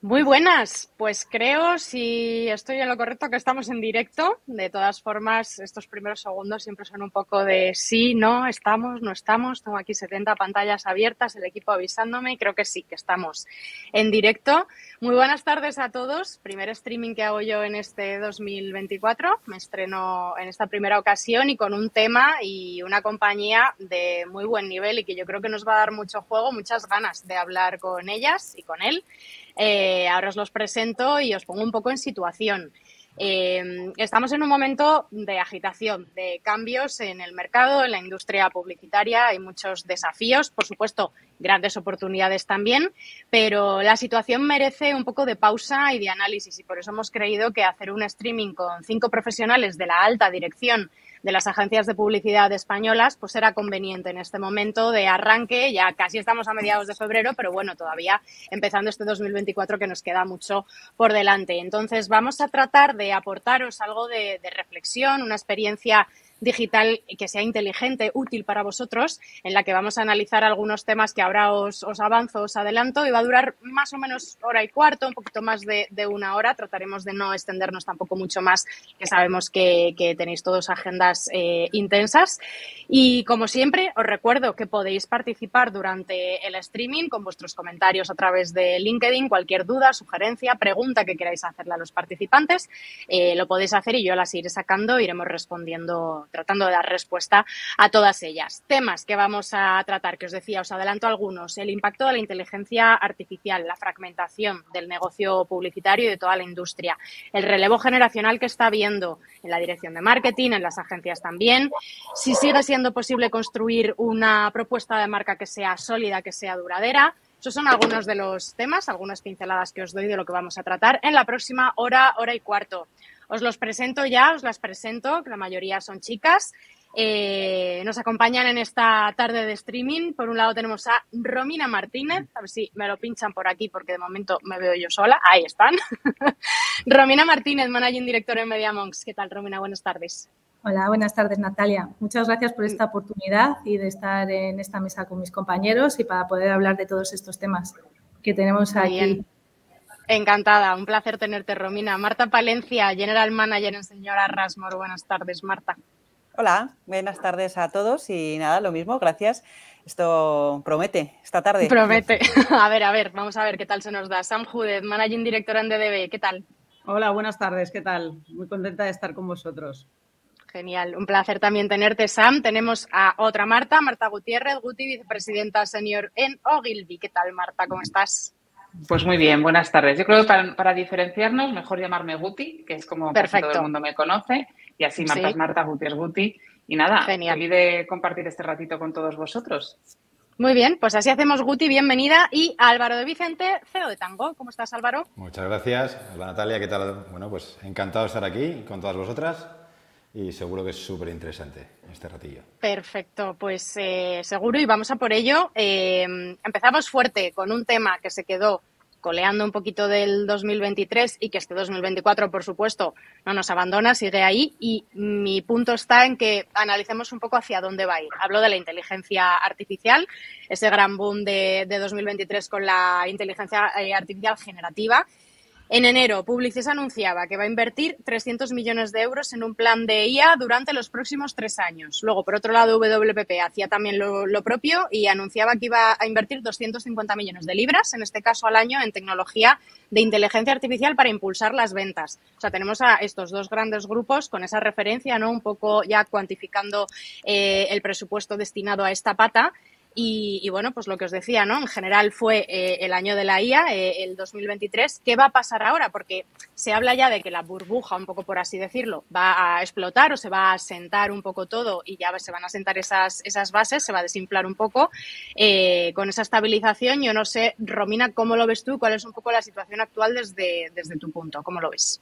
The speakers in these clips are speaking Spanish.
Muy buenas, pues creo, si estoy en lo correcto, que estamos en directo. De todas formas, estos primeros segundos siempre son un poco de sí, no, estamos, no estamos. Tengo aquí 70 pantallas abiertas, el equipo avisándome y creo que sí, que estamos en directo. Muy buenas tardes a todos. Primer streaming que hago yo en este 2024. Me estreno en esta primera ocasión y con un tema y una compañía de muy buen nivel y que yo creo que nos va a dar mucho juego, muchas ganas de hablar con ellas y con él. Ahora os los presento y os pongo un poco en situación. Estamos en un momento de agitación, de cambios en el mercado, en la industria publicitaria. Hay muchos desafíos, por supuesto, grandes oportunidades también, pero la situación merece un poco de pausa y de análisis y por eso hemos creído que hacer un streaming con 5 profesionales de la alta dirección de las agencias de publicidad españolas, pues era conveniente en este momento de arranque. Ya casi estamos a mediados de febrero, pero bueno, todavía empezando este 2024 que nos queda mucho por delante. Entonces vamos a tratar de aportaros algo de reflexión, una experiencia digital que sea inteligente, útil para vosotros, en la que vamos a analizar algunos temas que ahora os avanzo, os adelanto, y va a durar más o menos hora y cuarto, un poquito más de una hora. Trataremos de no extendernos tampoco mucho más, que sabemos que tenéis todos agendas intensas. Y como siempre, os recuerdo que podéis participar durante el streaming con vuestros comentarios a través de LinkedIn. Cualquier duda, sugerencia, pregunta que queráis hacerle a los participantes, lo podéis hacer y yo las iré sacando, iremos respondiendo, tratando de dar respuesta a todas ellas. Temas que vamos a tratar, que os decía, os adelanto algunos: el impacto de la inteligencia artificial, la fragmentación del negocio publicitario y de toda la industria, el relevo generacional que está habiendo en la dirección de marketing, en las agencias también, si sigue siendo posible construir una propuesta de marca que sea sólida, que sea duradera. Esos son algunos de los temas, algunas pinceladas que os doy de lo que vamos a tratar en la próxima hora, hora y cuarto. Os los presento ya, os las presento, que la mayoría son chicas. Nos acompañan en esta tarde de streaming. Por un lado tenemos a Romina Martínez, a ver si me lo pinchan por aquí porque de momento me veo yo sola. Ahí están. Romina Martínez, Managing Director en Mediamonks. ¿Qué tal, Romina? Buenas tardes. Hola, buenas tardes, Natalia. Muchas gracias por esta oportunidad y de estar en esta mesa con mis compañeros y para poder hablar de todos estos temas que tenemos aquí. Bien. Encantada, un placer tenerte, Romina. Marta Palencia, General Manager en Señora Rasmor. Buenas tardes, Marta. Hola, buenas tardes a todos y nada, lo mismo, gracias. Esto promete esta tarde. Promete. A ver, vamos a ver qué tal se nos da. Sam Judez, Managing Director en DDB, ¿qué tal? Hola, buenas tardes, ¿qué tal? Muy contenta de estar con vosotros. Genial, un placer también tenerte, Sam. Tenemos a otra Marta, Marta Gutiérrez, Guti, vicepresidenta senior en Ogilvy. ¿Qué tal, Marta? ¿Cómo estás? Pues muy bien, buenas tardes. Yo creo que para diferenciarnos, mejor llamarme Guti, que es como casi todo el mundo me conoce, y así Marta es Marta, Guti es Guti. Y nada, feliz de compartir este ratito con todos vosotros. Muy bien, pues así hacemos, Guti, bienvenida. Y Álvaro de Vicente, CEO de Tango. ¿Cómo estás, Álvaro? Muchas gracias. Hola, Natalia, ¿qué tal? Bueno, pues encantado de estar aquí con todas vosotras y seguro que es súper interesante este ratillo. Perfecto, pues seguro y vamos a por ello. Empezamos fuerte con un tema que se quedó coleando un poquito del 2023 y que este 2024, por supuesto, no nos abandona, sigue ahí. Y mi punto está en que analicemos un poco hacia dónde va a ir. Hablo de la inteligencia artificial, ese gran boom de 2023 con la inteligencia artificial generativa. En enero, Publicis anunciaba que va a invertir 300 millones de euros en un plan de IA durante los próximos 3 años. Luego, por otro lado, WPP hacía también lo propio y anunciaba que iba a invertir 250 millones de libras, en este caso al año, en tecnología de inteligencia artificial para impulsar las ventas. O sea, tenemos a estos dos grandes grupos con esa referencia, ¿no? Un poco ya cuantificando el presupuesto destinado a esta pata. Y bueno, pues lo que os decía, ¿no? En general fue el año de la IA, el 2023. ¿Qué va a pasar ahora? Porque se habla ya de que la burbuja, un poco por así decirlo, va a explotar o se va a asentar un poco todo y ya se van a asentar esas bases, se va a desinflar un poco con esa estabilización. Yo no sé, Romina, ¿cómo lo ves tú? ¿Cuál es un poco la situación actual desde tu punto? ¿Cómo lo ves?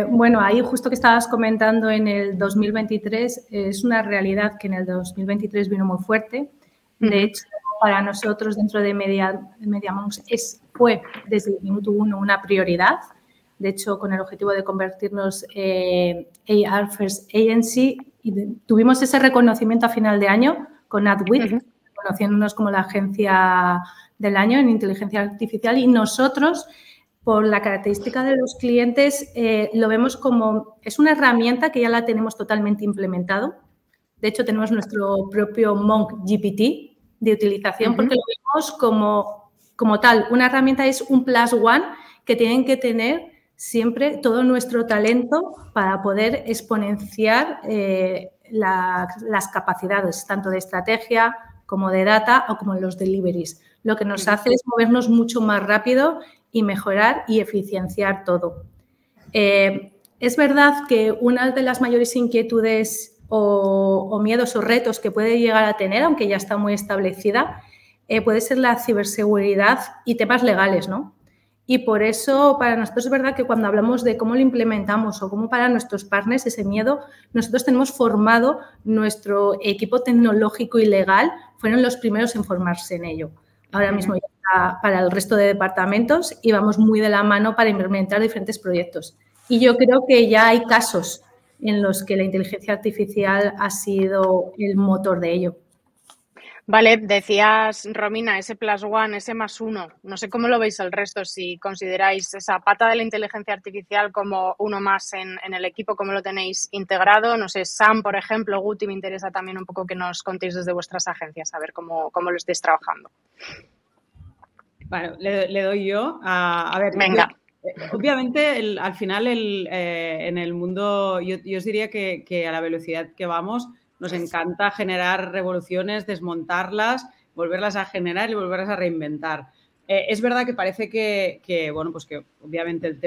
Bueno, ahí justo que estabas comentando en el 2023, es una realidad que en el 2023 vino muy fuerte. De hecho, para nosotros dentro de Mediamonks fue desde el minuto 1 una prioridad. De hecho, con el objetivo de convertirnos AR First Agency, y tuvimos ese reconocimiento a final de año con Adweek, reconociéndonos como la agencia del año en inteligencia artificial, y nosotros, por la característica de los clientes, lo vemos como es una herramienta que ya la tenemos totalmente implementado. De hecho, tenemos nuestro propio Monk GPT de utilización porque lo vemos como tal. Una herramienta es un plus one que tienen que tener siempre todo nuestro talento para poder exponenciar las capacidades, tanto de estrategia como de data o como en los deliveries. Lo que nos hace es movernos mucho más rápido y mejorar y eficienciar todo. Es verdad que una de las mayores inquietudes o miedos o retos que puede llegar a tener, aunque ya está muy establecida, puede ser la ciberseguridad y temas legales, ¿no? Y por eso para nosotros es verdad que cuando hablamos de cómo lo implementamos o cómo para nuestros partners ese miedo, nosotros tenemos formado nuestro equipo tecnológico y legal, fueron los primeros en formarse en ello. Ahora mismo ya está para el resto de departamentos y vamos muy de la mano para implementar diferentes proyectos. Y yo creo que ya hay casos en los que la inteligencia artificial ha sido el motor de ello. Vale, decías, Romina, ese plus one, ese más uno. No sé cómo lo veis el resto, si consideráis esa pata de la inteligencia artificial como uno más en el equipo, cómo lo tenéis integrado. No sé, Sam, por ejemplo, Guti, me interesa también un poco que nos contéis desde vuestras agencias, a ver cómo lo estáis trabajando. Bueno, le doy yo. A ver, venga. Obviamente, al final, en el mundo, yo os diría que a la velocidad que vamos, nos encanta generar revoluciones, desmontarlas, volverlas a generar y volverlas a reinventar. Es verdad que parece que bueno, pues que obviamente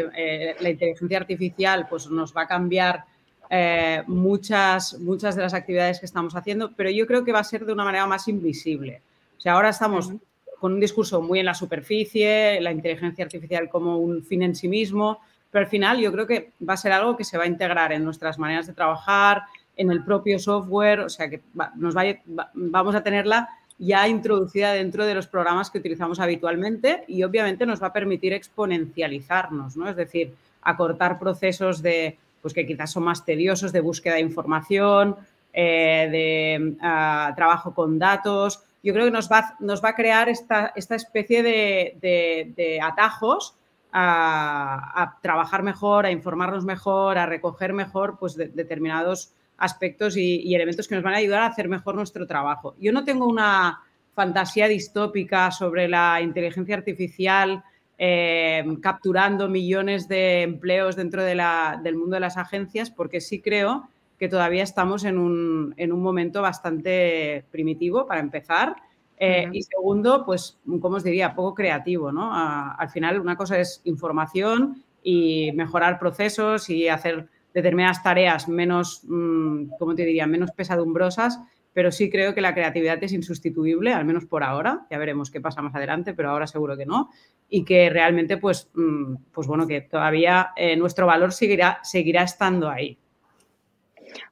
la inteligencia artificial pues nos va a cambiar muchas de las actividades que estamos haciendo, pero yo creo que va a ser de una manera más invisible. O sea, ahora estamos con un discurso muy en la superficie, la inteligencia artificial como un fin en sí mismo, pero al final yo creo que va a ser algo que se va a integrar en nuestras maneras de trabajar, en el propio software, o sea que vamos a tenerla ya introducida dentro de los programas que utilizamos habitualmente y obviamente nos va a permitir exponencializarnos, ¿no? Es decir, acortar procesos pues que quizás son más tediosos de búsqueda de información, de trabajo con datos. Yo creo que nos va a crear esta especie de atajos a trabajar mejor, a informarnos mejor, a recoger mejor pues, determinados aspectos y elementos que nos van a ayudar a hacer mejor nuestro trabajo. Yo no tengo una fantasía distópica sobre la inteligencia artificial capturando millones de empleos dentro del mundo de las agencias, porque sí creo que todavía estamos en un momento bastante primitivo, para empezar. Y segundo, pues, como os diría, poco creativo, ¿no? Al final, una cosa es información y mejorar procesos y hacer determinadas tareas menos, ¿cómo te diría?, menos pesadumbrosas, pero sí creo que la creatividad es insustituible, al menos por ahora. Ya veremos qué pasa más adelante, pero ahora seguro que no. Y que realmente, pues bueno, que todavía nuestro valor seguirá estando ahí.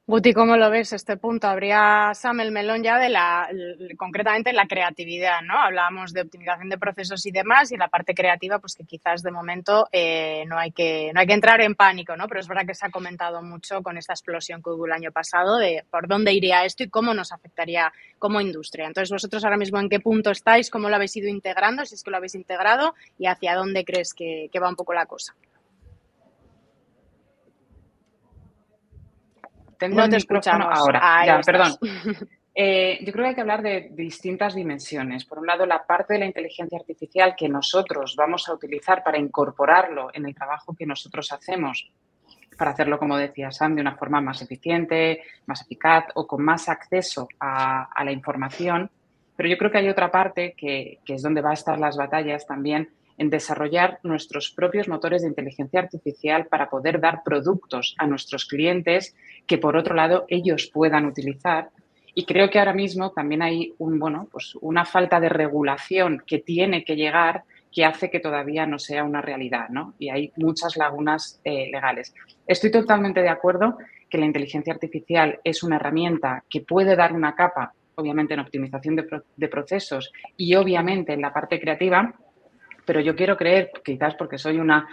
Guti, ¿cómo lo ves este punto? Habría, Sam, el melón ya concretamente la creatividad, ¿no? Hablábamos de optimización de procesos y demás, y la parte creativa, pues que quizás de momento no hay que entrar en pánico, ¿no? Pero es verdad que se ha comentado mucho con esta explosión que hubo el año pasado de por dónde iría esto y cómo nos afectaría como industria. Entonces, vosotros ahora mismo, ¿en qué punto estáis? ¿Cómo lo habéis ido integrando? Si es que lo habéis integrado, y hacia dónde crees que va un poco la cosa. Tengo no el te micrófono escuchamos. Ahora. Ya, perdón. Yo creo que hay que hablar de distintas dimensiones. Por un lado, la parte de la inteligencia artificial que nosotros vamos a utilizar para incorporarlo en el trabajo que nosotros hacemos, para hacerlo, como decía Sam, de una forma más eficiente, más eficaz o con más acceso a la información. Pero yo creo que hay otra parte que es donde va a estar las batallas también, en desarrollar nuestros propios motores de inteligencia artificial para poder dar productos a nuestros clientes que, por otro lado, ellos puedan utilizar. Y creo que ahora mismo también hay una falta de regulación que tiene que llegar, que hace que todavía no sea una realidad, ¿no? Y hay muchas lagunas legales. Estoy totalmente de acuerdo que la inteligencia artificial es una herramienta que puede dar una capa, obviamente, en optimización de procesos y, obviamente, en la parte creativa. Pero yo quiero creer, quizás porque soy una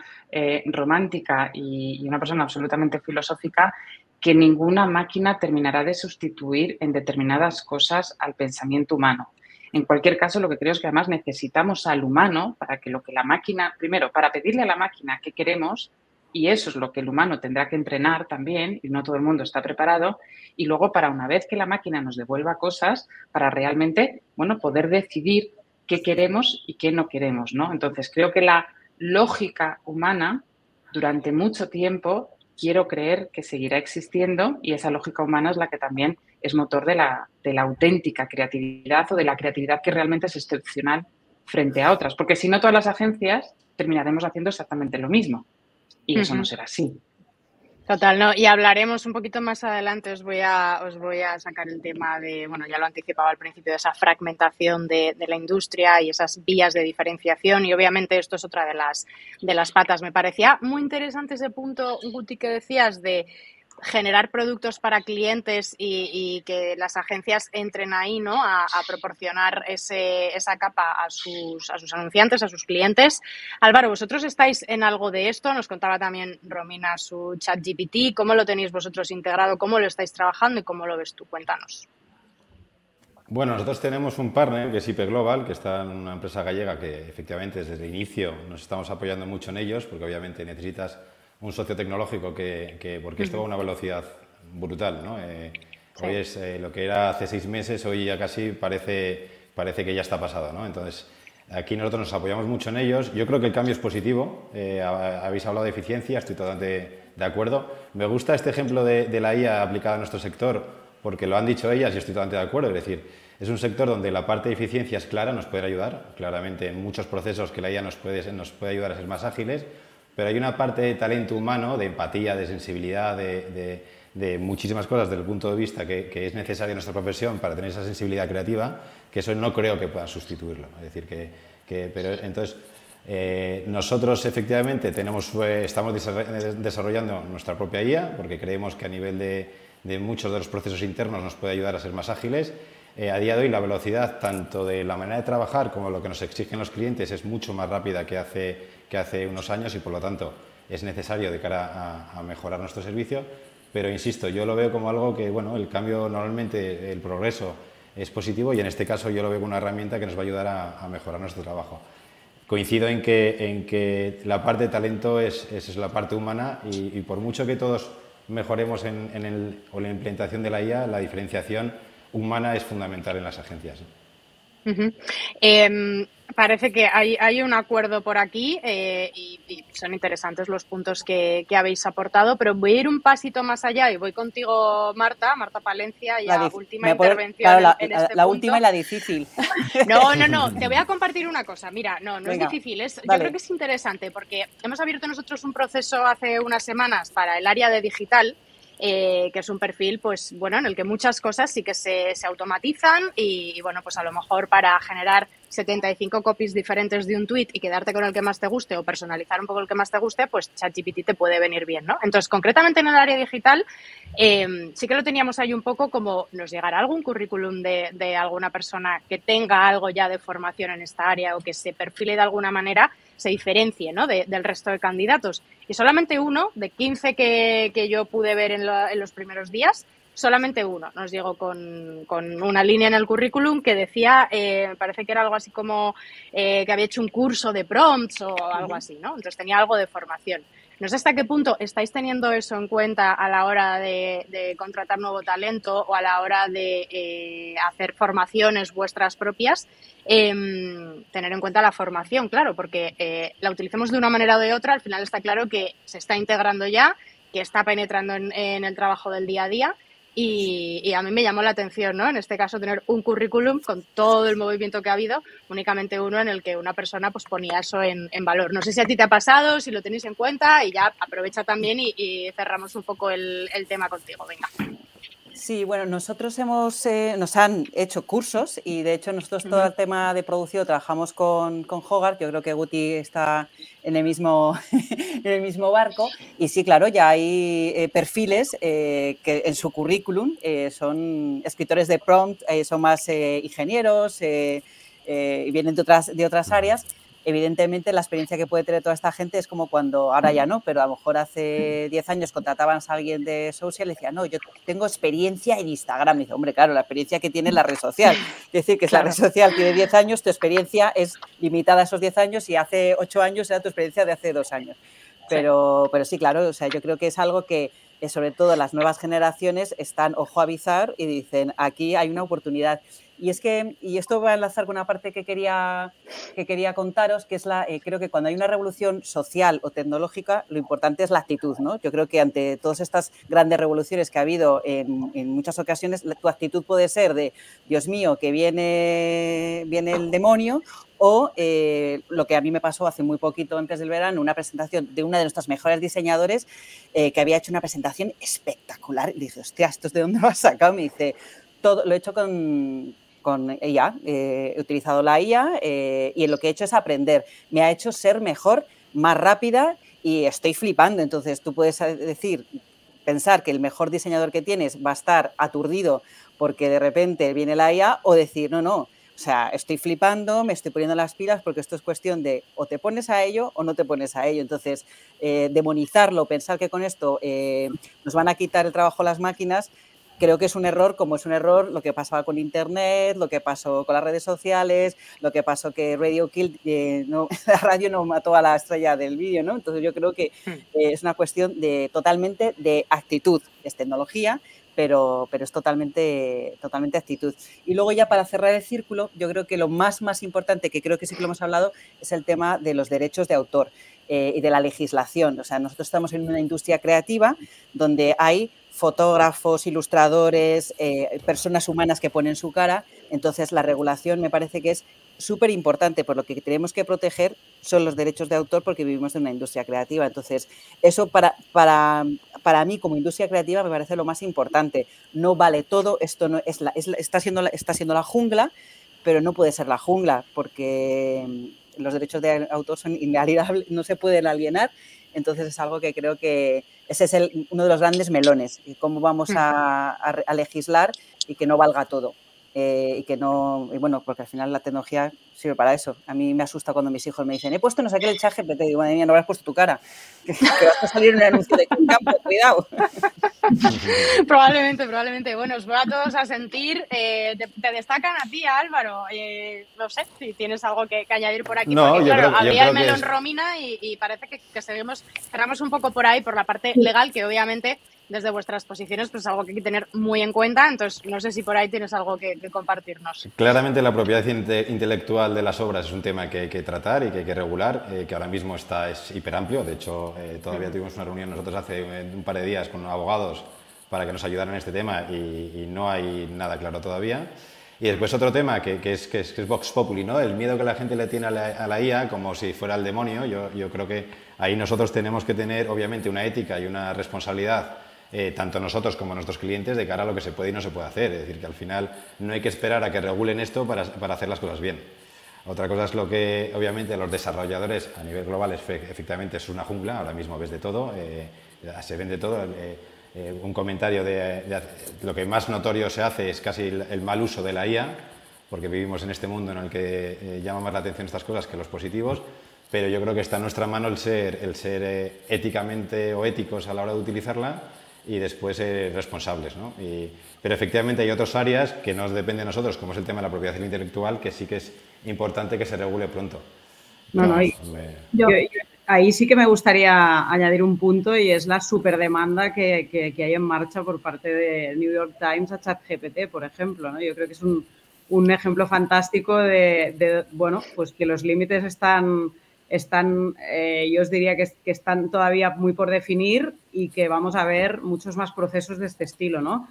romántica y una persona absolutamente filosófica, que ninguna máquina terminará de sustituir en determinadas cosas al pensamiento humano. En cualquier caso, lo que creo es que además necesitamos al humano para que lo que la máquina, primero, para pedirle a la máquina qué queremos, y eso es lo que el humano tendrá que entrenar también, y no todo el mundo está preparado, y luego para una vez que la máquina nos devuelva cosas, para realmente, bueno, poder decidir qué queremos y qué no queremos, ¿no? Entonces, creo que la lógica humana, durante mucho tiempo, quiero creer que seguirá existiendo, y esa lógica humana es la que también es motor de la auténtica creatividad o de la creatividad que realmente es excepcional frente a otras. Porque si no, todas las agencias terminaremos haciendo exactamente lo mismo. Y eso no será así. Total, no. Y hablaremos un poquito más adelante, os voy a sacar el tema de, bueno, ya lo anticipaba al principio, de esa fragmentación de la industria y esas vías de diferenciación, y obviamente esto es otra de las patas. Me parecía muy interesante ese punto, Guti, que decías de generar productos para clientes y que las agencias entren ahí, ¿no? A proporcionar esa capa a sus anunciantes, a sus clientes. Álvaro, ¿vosotros estáis en algo de esto? Nos contaba también Romina su ChatGPT. ¿Cómo lo tenéis vosotros integrado? ¿Cómo lo estáis trabajando y cómo lo ves tú? Cuéntanos. Bueno, nosotros tenemos un partner que es IP Global, que está en una empresa gallega que efectivamente desde el inicio nos estamos apoyando mucho en ellos, porque obviamente necesitas un socio tecnológico porque esto va a una velocidad brutal, ¿no? Sí. Hoy es lo que era hace 6 meses, hoy ya casi parece que ya está pasado, ¿no? Entonces, aquí nosotros nos apoyamos mucho en ellos. Yo creo que el cambio es positivo. Habéis hablado de eficiencia, estoy totalmente de acuerdo. Me gusta este ejemplo de la IA aplicada a nuestro sector, porque lo han dicho ellas y estoy totalmente de acuerdo. Es decir, es un sector donde la parte de eficiencia es clara, nos puede ayudar claramente en muchos procesos que la IA nos puede ayudar a ser más ágiles. Pero hay una parte de talento humano, de empatía, de sensibilidad, de muchísimas cosas desde el punto de vista que es necesaria en nuestra profesión para tener esa sensibilidad creativa, que eso no creo que pueda sustituirlo. Es decir, pero entonces nosotros efectivamente estamos desarrollando nuestra propia IA, porque creemos que a nivel de muchos de los procesos internos nos puede ayudar a ser más ágiles. A día de hoy la velocidad tanto de la manera de trabajar como lo que nos exigen los clientes es mucho más rápida que hace unos años, y por lo tanto es necesario de cara a mejorar nuestro servicio, pero insisto, yo lo veo como algo que, bueno, el cambio normalmente, el progreso es positivo, y en este caso yo lo veo como una herramienta que nos va a ayudar a mejorar nuestro trabajo. Coincido en que la parte de talento es la parte humana, y por mucho que todos mejoremos en la implementación de la IA, la diferenciación humana es fundamental en las agencias. Parece que hay un acuerdo por aquí y son interesantes los puntos que habéis aportado, pero voy a ir un pasito más allá y voy contigo, Marta Palencia, ya última intervención claro, en este la punto. Última y la difícil. No, te voy a compartir una cosa. Mira, no Venga, es difícil, yo creo que es interesante porque hemos abierto nosotros un proceso hace unas semanas para el área de digital, que es un perfil, pues bueno, en el que muchas cosas sí que se automatizan y bueno, pues a lo mejor para generar 75 copies diferentes de un tweet y quedarte con el que más te guste o personalizar un poco el que más te guste, pues ChatGPT te puede venir bien, ¿no? Entonces, concretamente en el área digital, sí que lo teníamos ahí un poco como nos llegará algún currículum de alguna persona que tenga algo ya de formación en esta área o que se perfile de alguna manera, se diferencie, ¿no? del resto de candidatos. Y solamente uno, de 15 que yo pude ver en los primeros días, solamente uno nos llegó con una línea en el currículum que decía, me parece que era algo así como que había hecho un curso de prompts o algo así, ¿no? Entonces tenía algo de formación. No sé hasta qué punto estáis teniendo eso en cuenta a la hora de contratar nuevo talento o a la hora de hacer formaciones vuestras propias. Tener en cuenta la formación, claro, porque la utilicemos de una manera o de otra, al final está claro que se está integrando ya, que está penetrando en el trabajo del día a día. Y a mí me llamó la atención, ¿no? En este caso, tener un currículum con todo el movimiento que ha habido, únicamente uno en el que una persona pues ponía eso en valor. No sé si a ti te ha pasado, si lo tenéis en cuenta, y ya aprovecha también y cerramos un poco el tema contigo. Venga. Sí, bueno, nosotros nos han hecho cursos y de hecho nosotros todo el tema de producción trabajamos con Hogarth. Yo creo que Guti está en el mismo barco y sí, claro, ya hay perfiles que en su currículum son escritores de prompt, son más ingenieros y vienen de otras áreas, evidentemente la experiencia que puede tener toda esta gente es como cuando, ahora ya no, pero a lo mejor hace 10 años contrataban a alguien de social y decían, no, yo tengo experiencia en Instagram. Y dice, hombre, claro, la experiencia que tiene la red social. Es decir, que claro, la red social tiene 10 años, tu experiencia es limitada a esos 10 años y hace 8 años era tu experiencia de hace 2 años. Pero sí, claro, o sea, yo creo que es algo que sobre todo las nuevas generaciones están ojo a visar y dicen, aquí hay una oportunidad. Y esto va a enlazar con una parte que quería contaros, que es creo que cuando hay una revolución social o tecnológica, lo importante es la actitud, ¿no? Yo creo que ante todas estas grandes revoluciones que ha habido en muchas ocasiones, tu actitud puede ser de, Dios mío, que viene el demonio, o lo que a mí me pasó hace muy poquito, antes del verano, una presentación de una de nuestras mejores diseñadores que había hecho una presentación espectacular. Y dije, hostia, ¿esto es de dónde lo has sacado? Me dice, todo lo he hecho con IA, he utilizado la IA y lo que he hecho es aprender. Me ha hecho ser mejor, más rápida y estoy flipando. Entonces, tú puedes pensar que el mejor diseñador que tienes va a estar aturdido porque de repente viene la IA, o decir, no, o sea, estoy flipando, me estoy poniendo las pilas porque esto es cuestión de o te pones a ello o no te pones a ello. Entonces, demonizarlo, pensar que con esto nos van a quitar el trabajo las máquinas, creo que es un error, como es un error lo que pasaba con Internet, lo que pasó con las redes sociales, lo que pasó que Radio Kill, la radio no mató a la estrella del vídeo, ¿no? Entonces yo creo que es una cuestión totalmente de actitud, es tecnología, pero es totalmente actitud. Y luego ya para cerrar el círculo, yo creo que lo más importante, que creo que sí que lo hemos hablado, es el tema de los derechos de autor y de la legislación. O sea, nosotros estamos en una industria creativa donde hay fotógrafos, ilustradores, personas humanas que ponen su cara. Entonces, la regulación me parece que es súper importante, por lo que tenemos que proteger son los derechos de autor porque vivimos en una industria creativa. Entonces, eso para mí como industria creativa me parece lo más importante. No vale todo, esto no está siendo la jungla, pero no puede ser la jungla porque los derechos de autor son inalienables, no se pueden alienar. Entonces, es algo que creo que ese es uno de los grandes melones, cómo vamos a legislar y que no valga todo. Y bueno, porque al final la tecnología sirve para eso. A mí me asusta cuando mis hijos me dicen, he puesto no sé qué el ChatGPT, digo, madre mía, no habrás puesto tu cara, que vas a salir en un anuncio de campo, cuidado. Probablemente. Bueno, os voy a todos a sentir. Te destacan a ti, Álvaro. No sé si tienes algo que añadir por aquí. No, porque, claro, había el melón es... Romina y parece que cerramos un poco por ahí, por la parte legal, que obviamente desde vuestras posiciones pues es algo que hay que tener muy en cuenta. Entonces, no sé si por ahí tienes algo que compartirnos. Claramente la propiedad intelectual de las obras es un tema que hay que tratar y que hay que regular, que ahora mismo es hiperamplio. De hecho, todavía tuvimos una reunión nosotros hace un par de días con abogados para que nos ayudaran en este tema y no hay nada claro todavía. Y después otro tema que es Vox Populi, ¿no? El miedo que la gente le tiene a la IA como si fuera el demonio. Yo creo que ahí nosotros tenemos que tener obviamente una ética y una responsabilidad, tanto nosotros como nuestros clientes, de cara a lo que se puede y no se puede hacer. Es decir, que al final no hay que esperar a que regulen esto para hacer las cosas bien. Otra cosa es lo que, obviamente, los desarrolladores a nivel global efectivamente es una jungla. Ahora mismo ves de todo, se vende todo. Un comentario de lo que más notorio se hace es casi el mal uso de la IA, porque vivimos en este mundo en el que llama más la atención estas cosas que los positivos. Pero yo creo que está en nuestra mano el ser éticamente o éticos a la hora de utilizarla y después responsables, ¿no? Pero efectivamente hay otras áreas que no dependen de nosotros, como es el tema de la propiedad intelectual, que sí que es importante que se regule pronto. Ahí sí que me gustaría añadir un punto y es la superdemanda que hay en marcha por parte de New York Times a ChatGPT, por ejemplo, ¿no? Yo creo que es un ejemplo fantástico de bueno, pues que los límites están yo os diría que están todavía muy por definir y que vamos a ver muchos más procesos de este estilo, ¿no?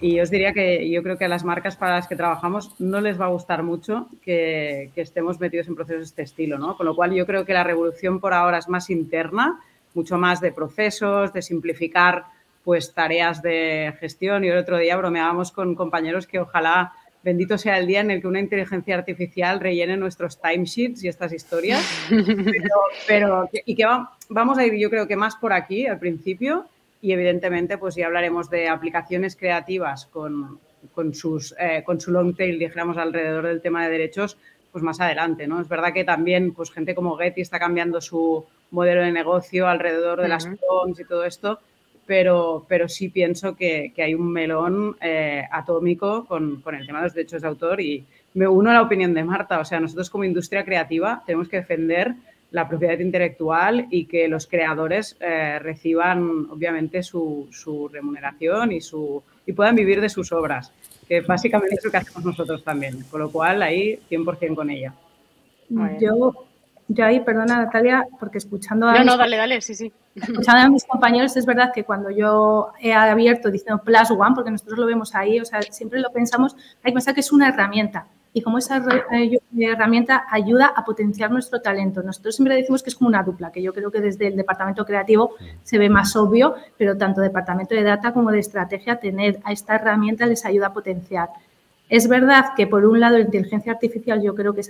Y yo os diría que yo creo que a las marcas para las que trabajamos no les va a gustar mucho que estemos metidos en procesos de este estilo, ¿no? Con lo cual yo creo que la revolución por ahora es más interna, mucho más de procesos, de simplificar pues tareas de gestión. Y el otro día bromeábamos con compañeros que ojalá bendito sea el día en el que una inteligencia artificial rellene nuestros timesheets y estas historias. Vamos a ir, yo creo que más por aquí al principio y evidentemente pues ya hablaremos de aplicaciones creativas con su long tail, dijéramos, alrededor del tema de derechos, pues más adelante, ¿no? Es verdad que también pues gente como Getty está cambiando su modelo de negocio alrededor de las prompts y todo esto, pero sí pienso que hay un melón atómico con el tema de los derechos de autor, y me uno a la opinión de Marta. O sea, nosotros como industria creativa tenemos que defender la propiedad intelectual y que los creadores reciban, obviamente, su remuneración y puedan vivir de sus obras, que básicamente es lo que hacemos nosotros también. Con lo cual, ahí 100% con ella. Yo ahí, perdona, Natalia, porque escuchando a... No, dale, sí. Escuchando a mis compañeros, es verdad que cuando yo he abierto diciendo Plus One, porque nosotros lo vemos ahí, o sea, siempre lo pensamos, hay que pensar que es una herramienta. Y como esa herramienta ayuda a potenciar nuestro talento. Nosotros siempre decimos que es como una dupla, que yo creo que desde el departamento creativo se ve más obvio, pero tanto departamento de data como de estrategia, tener a esta herramienta les ayuda a potenciar. Es verdad que, por un lado, la inteligencia artificial, yo creo que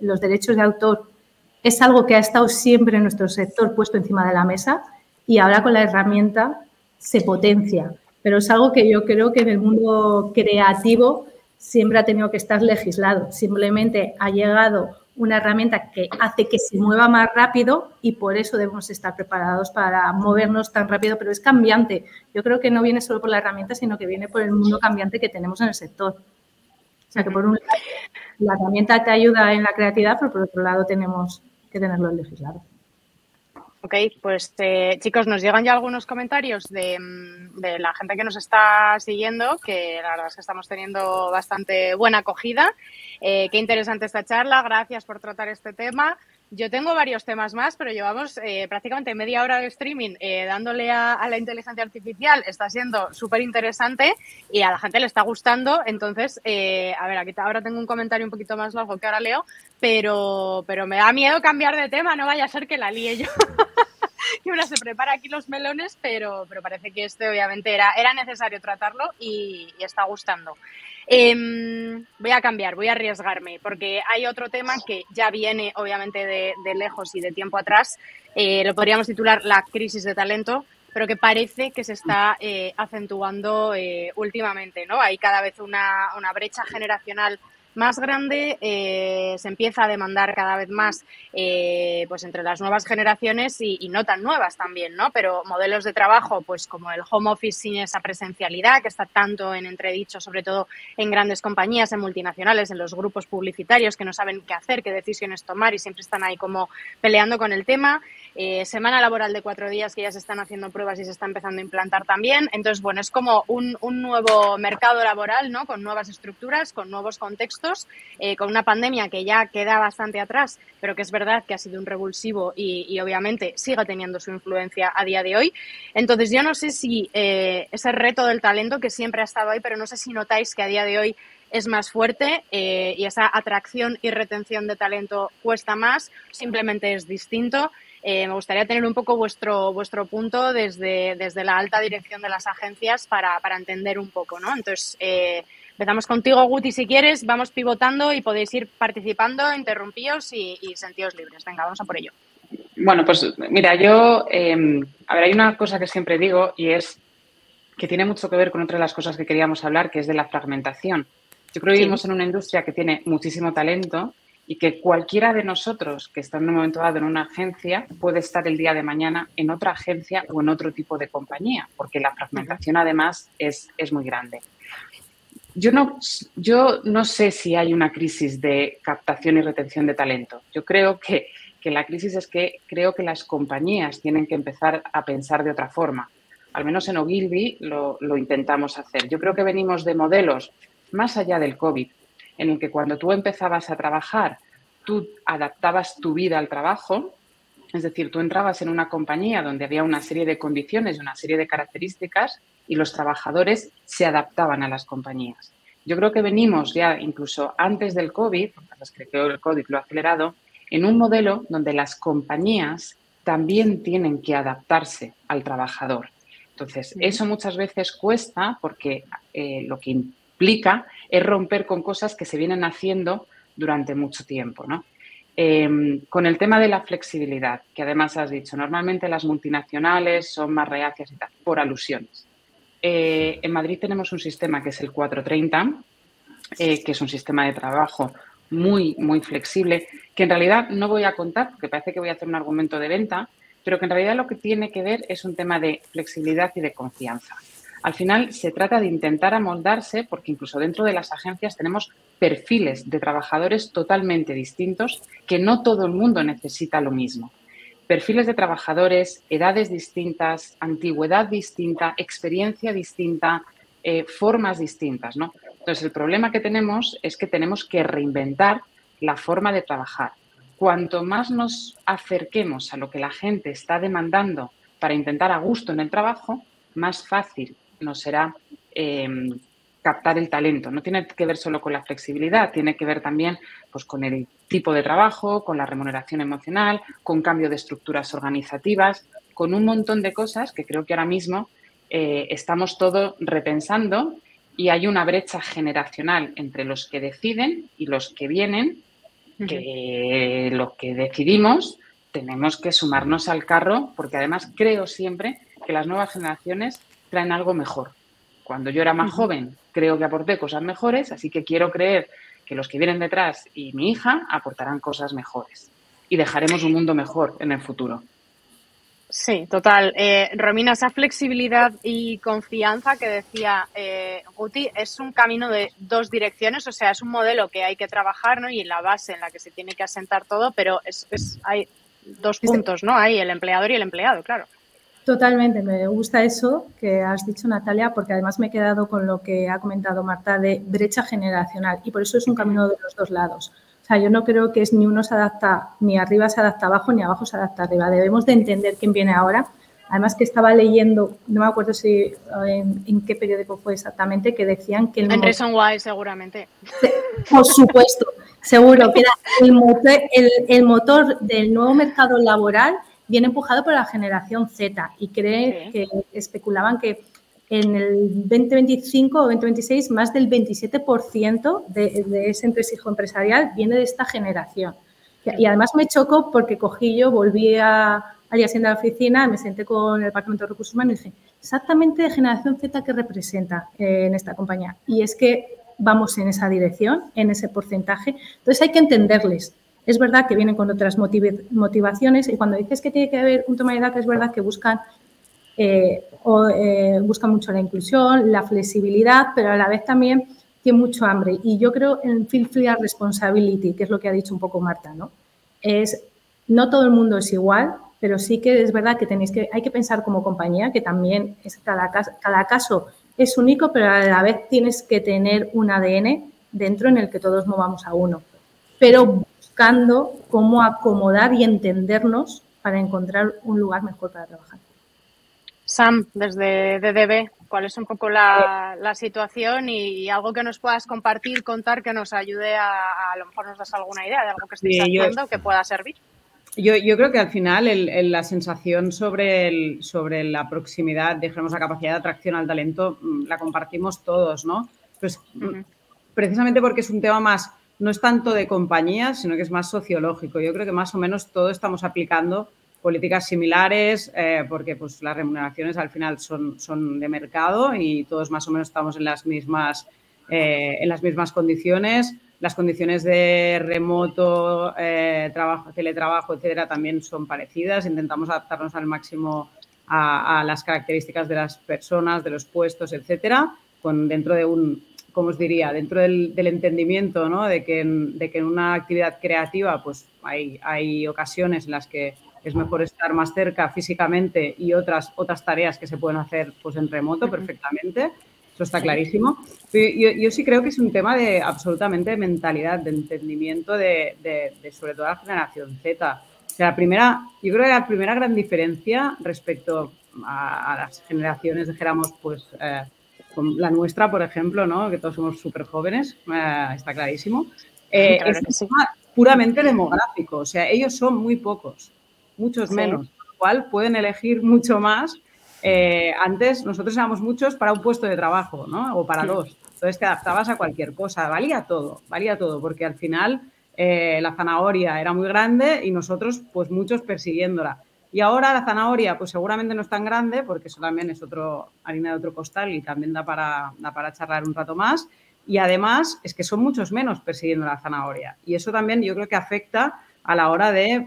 los derechos de autor es algo que ha estado siempre en nuestro sector puesto encima de la mesa, y ahora con la herramienta se potencia. Pero es algo que yo creo que en el mundo creativo siempre ha tenido que estar legislado. Simplemente ha llegado una herramienta que hace que se mueva más rápido, y por eso debemos estar preparados para movernos tan rápido, pero es cambiante. Yo creo que no viene solo por la herramienta, sino que viene por el mundo cambiante que tenemos en el sector. O sea, que por un lado la herramienta te ayuda en la creatividad, pero por otro lado tenemos que tenerlo legislado. Ok, pues chicos, nos llegan ya algunos comentarios de la gente que nos está siguiendo, que la verdad es que estamos teniendo bastante buena acogida. Qué interesante esta charla, gracias por tratar este tema. Yo tengo varios temas más, pero llevamos prácticamente media hora de streaming dándole a la inteligencia artificial. Está siendo súper interesante y a la gente le está gustando. Entonces, a ver, aquí ahora tengo un comentario un poquito más largo que ahora leo, pero me da miedo cambiar de tema, no vaya a ser que la líe yo. Y una se prepara aquí los melones, pero parece que obviamente era necesario tratarlo y está gustando. Voy a cambiar, voy a arriesgarme, porque hay otro tema que ya viene obviamente de lejos y de tiempo atrás. Lo podríamos titular la crisis de talento, pero que parece que se está acentuando últimamente, ¿no? Hay cada vez una brecha generacional más grande, se empieza a demandar cada vez más pues entre las nuevas generaciones y no tan nuevas también, ¿no? Pero modelos de trabajo pues como el home office sin esa presencialidad que está tanto en entredicho, sobre todo en grandes compañías, en multinacionales, en los grupos publicitarios que no saben qué hacer, qué decisiones tomar y siempre están ahí como peleando con el tema. Semana laboral de 4 días que ya se están haciendo pruebas y se está empezando a implantar también. Entonces, bueno, es como un nuevo mercado laboral, ¿no? Con nuevas estructuras, con nuevos contextos, con una pandemia que ya queda bastante atrás, pero que es verdad que ha sido un revulsivo y obviamente sigue teniendo su influencia a día de hoy. Entonces, yo no sé si ese reto del talento que siempre ha estado ahí, pero no sé si notáis que a día de hoy es más fuerte y esa atracción y retención de talento cuesta más, simplemente es distinto. Me gustaría tener un poco vuestro punto desde la alta dirección de las agencias para entender un poco, ¿no? Entonces, empezamos contigo, Guti, si quieres, vamos pivotando y podéis ir participando, interrumpíos y sentíos libres. Venga, vamos a por ello. Bueno, pues mira, yo, a ver, hay una cosa que siempre digo y es que tiene mucho que ver con otra de las cosas que queríamos hablar, que es de la fragmentación. Yo creo que vivimos en una industria que tiene muchísimo talento y que cualquiera de nosotros que está en un momento dado en una agencia puede estar el día de mañana en otra agencia o en otro tipo de compañía, porque la fragmentación además es muy grande. Yo no sé si hay una crisis de captación y retención de talento. Yo creo que la crisis es que creo que las compañías tienen que empezar a pensar de otra forma. Al menos en Ogilvy lo intentamos hacer. Yo creo que venimos de modelos más allá del COVID, en el que cuando tú empezabas a trabajar, tú adaptabas tu vida al trabajo, es decir, tú entrabas en una compañía donde había una serie de condiciones y una serie de características y los trabajadores se adaptaban a las compañías. Yo creo que venimos ya incluso antes del COVID, porque creo que el COVID lo ha acelerado, en un modelo donde las compañías también tienen que adaptarse al trabajador. Entonces, eso muchas veces cuesta porque lo que implica es romper con cosas que se vienen haciendo durante mucho tiempo, ¿no? Con el tema de la flexibilidad, que además has dicho, normalmente las multinacionales son más reacias y tal, por alusiones. En Madrid tenemos un sistema que es el 430, que es un sistema de trabajo muy, muy flexible, que en realidad no voy a contar, porque parece que voy a hacer un argumento de venta, pero que en realidad lo que tiene que ver es un tema de flexibilidad y de confianza. Al final se trata de intentar amoldarse, porque incluso dentro de las agencias tenemos perfiles de trabajadores totalmente distintos, que no todo el mundo necesita lo mismo. Perfiles de trabajadores, edades distintas, antigüedad distinta, experiencia distinta, formas distintas, ¿no? Entonces, el problema que tenemos es que tenemos que reinventar la forma de trabajar. Cuanto más nos acerquemos a lo que la gente está demandando para intentar a gusto en el trabajo, más fácil nos será captar el talento. No tiene que ver solo con la flexibilidad, tiene que ver también pues, con el tipo de trabajo, con la remuneración emocional, con cambio de estructuras organizativas, con un montón de cosas que creo que ahora mismo estamos todos repensando y hay una brecha generacional entre los que deciden y los que vienen, que lo que decidimos tenemos que sumarnos al carro, porque además creo siempre que las nuevas generaciones traen algo mejor. Cuando yo era más joven, creo que aporté cosas mejores, así que quiero creer que los que vienen detrás y mi hija aportarán cosas mejores y dejaremos un mundo mejor en el futuro. Sí, total. Romina, esa flexibilidad y confianza que decía Guti es un camino de dos direcciones, o sea, es un modelo que hay que trabajar, ¿no? Y en la base en la que se tiene que asentar todo, pero hay dos puntos, ¿no? Hay el empleador y el empleado, claro. Totalmente, me gusta eso que has dicho, Natalia, porque además me he quedado con lo que ha comentado Marta de brecha generacional y por eso es un camino de los dos lados. O sea, yo no creo que es ni uno se adapta, ni arriba se adapta abajo, ni abajo se adapta arriba. Debemos de entender quién viene ahora. Además que estaba leyendo, no me acuerdo si en qué periódico fue exactamente, que decían que... En Reason Why, seguramente. Por supuesto, seguro que era el motor del nuevo mercado laboral viene empujado por la generación Z y creen que especulaban que en el 2025 o 2026 más del 27% de ese entresijo empresarial viene de esta generación. Y además me chocó porque volví al día siguiente a la oficina, me senté con el Departamento de Recursos Humanos y dije, exactamente de generación Z que representa en esta compañía. Y es que vamos en esa dirección, en ese porcentaje. Entonces hay que entenderles. Es verdad que vienen con otras motivaciones y cuando dices que tiene que haber un toma de datos, es verdad que buscan mucho la inclusión, la flexibilidad, pero a la vez también tienen mucho hambre. Y yo creo en Fulfilled Responsibility, que es lo que ha dicho un poco Marta, ¿no? No todo el mundo es igual, pero sí que es verdad que hay que pensar como compañía, que también cada caso es único, pero a la vez tienes que tener un ADN dentro en el que todos movamos a uno. Pero buscando cómo acomodar y entendernos para encontrar un lugar mejor para trabajar. Sam, desde DDB, ¿cuál es un poco la situación y algo que nos puedas compartir, contar, que nos ayude a lo mejor nos das alguna idea de algo que estéis haciendo que pueda servir? Yo creo que al final la sensación sobre la proximidad, dijéramos, la capacidad de atracción al talento, la compartimos todos, ¿no? Pues, precisamente porque es un tema más, no es tanto de compañías, sino que es más sociológico. Yo creo que más o menos todos estamos aplicando políticas similares porque pues, las remuneraciones al final son de mercado y todos más o menos estamos en las mismas condiciones. Las condiciones de remoto, teletrabajo, etcétera, también son parecidas. Intentamos adaptarnos al máximo a las características de las personas, de los puestos, etcétera, dentro de ¿cómo os diría? Dentro del entendimiento, ¿no? de que en una actividad creativa pues hay ocasiones en las que es mejor estar más cerca físicamente y otras tareas que se pueden hacer pues en remoto perfectamente. Eso está clarísimo. Yo sí creo que es un tema de absolutamente de mentalidad, de entendimiento de sobre todo la generación Z. O sea, yo creo que la primera gran diferencia respecto a las generaciones, dijéramos, pues con la nuestra, por ejemplo, ¿no? Que todos somos súper jóvenes, está clarísimo, es un tema puramente demográfico. O sea, ellos son muy pocos, muchos menos, con lo cual pueden elegir mucho más. Antes nosotros éramos muchos para un puesto de trabajo, ¿no? O para dos. Entonces te adaptabas a cualquier cosa. Valía todo, porque al final la zanahoria era muy grande y nosotros pues muchos persiguiéndola. Y ahora la zanahoria pues seguramente no es tan grande porque eso también es harina de otro costal y también da para charlar un rato más. y además es que son muchos menos persiguiendo la zanahoria. Y eso también yo creo que afecta a la hora de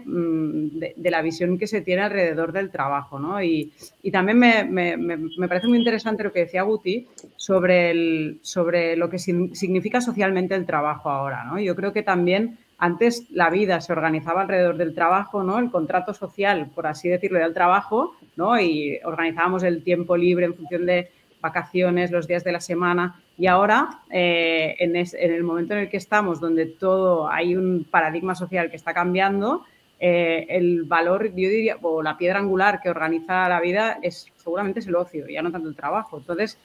la visión que se tiene alrededor del trabajo, ¿no? Y también me parece muy interesante lo que decía Guti sobre lo que significa socialmente el trabajo ahora, ¿no? Yo creo que también antes la vida se organizaba alrededor del trabajo, ¿no? El contrato social, por así decirlo, del trabajo, ¿no? Y organizábamos el tiempo libre en función de vacaciones, los días de la semana. Y ahora, en el momento en el que estamos, donde todo hay un paradigma social que está cambiando, el valor, yo diría, o la piedra angular que organiza la vida seguramente es el ocio, ya no tanto el trabajo. Entonces,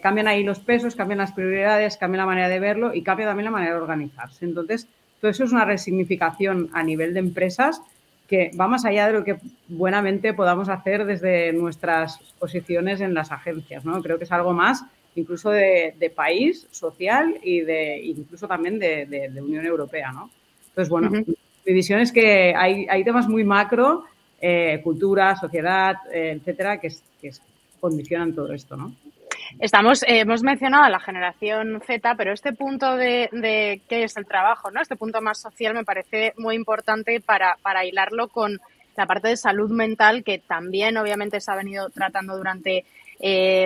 cambian ahí los pesos, cambian las prioridades, cambia la manera de verlo y cambia también la manera de organizarse. Entonces, todo eso es una resignificación a nivel de empresas que va más allá de lo que buenamente podamos hacer desde nuestras posiciones en las agencias, ¿no? Creo que es algo más incluso de país, social y incluso también de Unión Europea, ¿no? Entonces, bueno, mi visión es que hay temas muy macro, cultura, sociedad, etcétera, que condicionan todo esto, ¿no? Hemos mencionado a la generación Z, pero este punto de qué es el trabajo, ¿no? Este punto más social me parece muy importante para hilarlo con la parte de salud mental, que también obviamente se ha venido tratando durante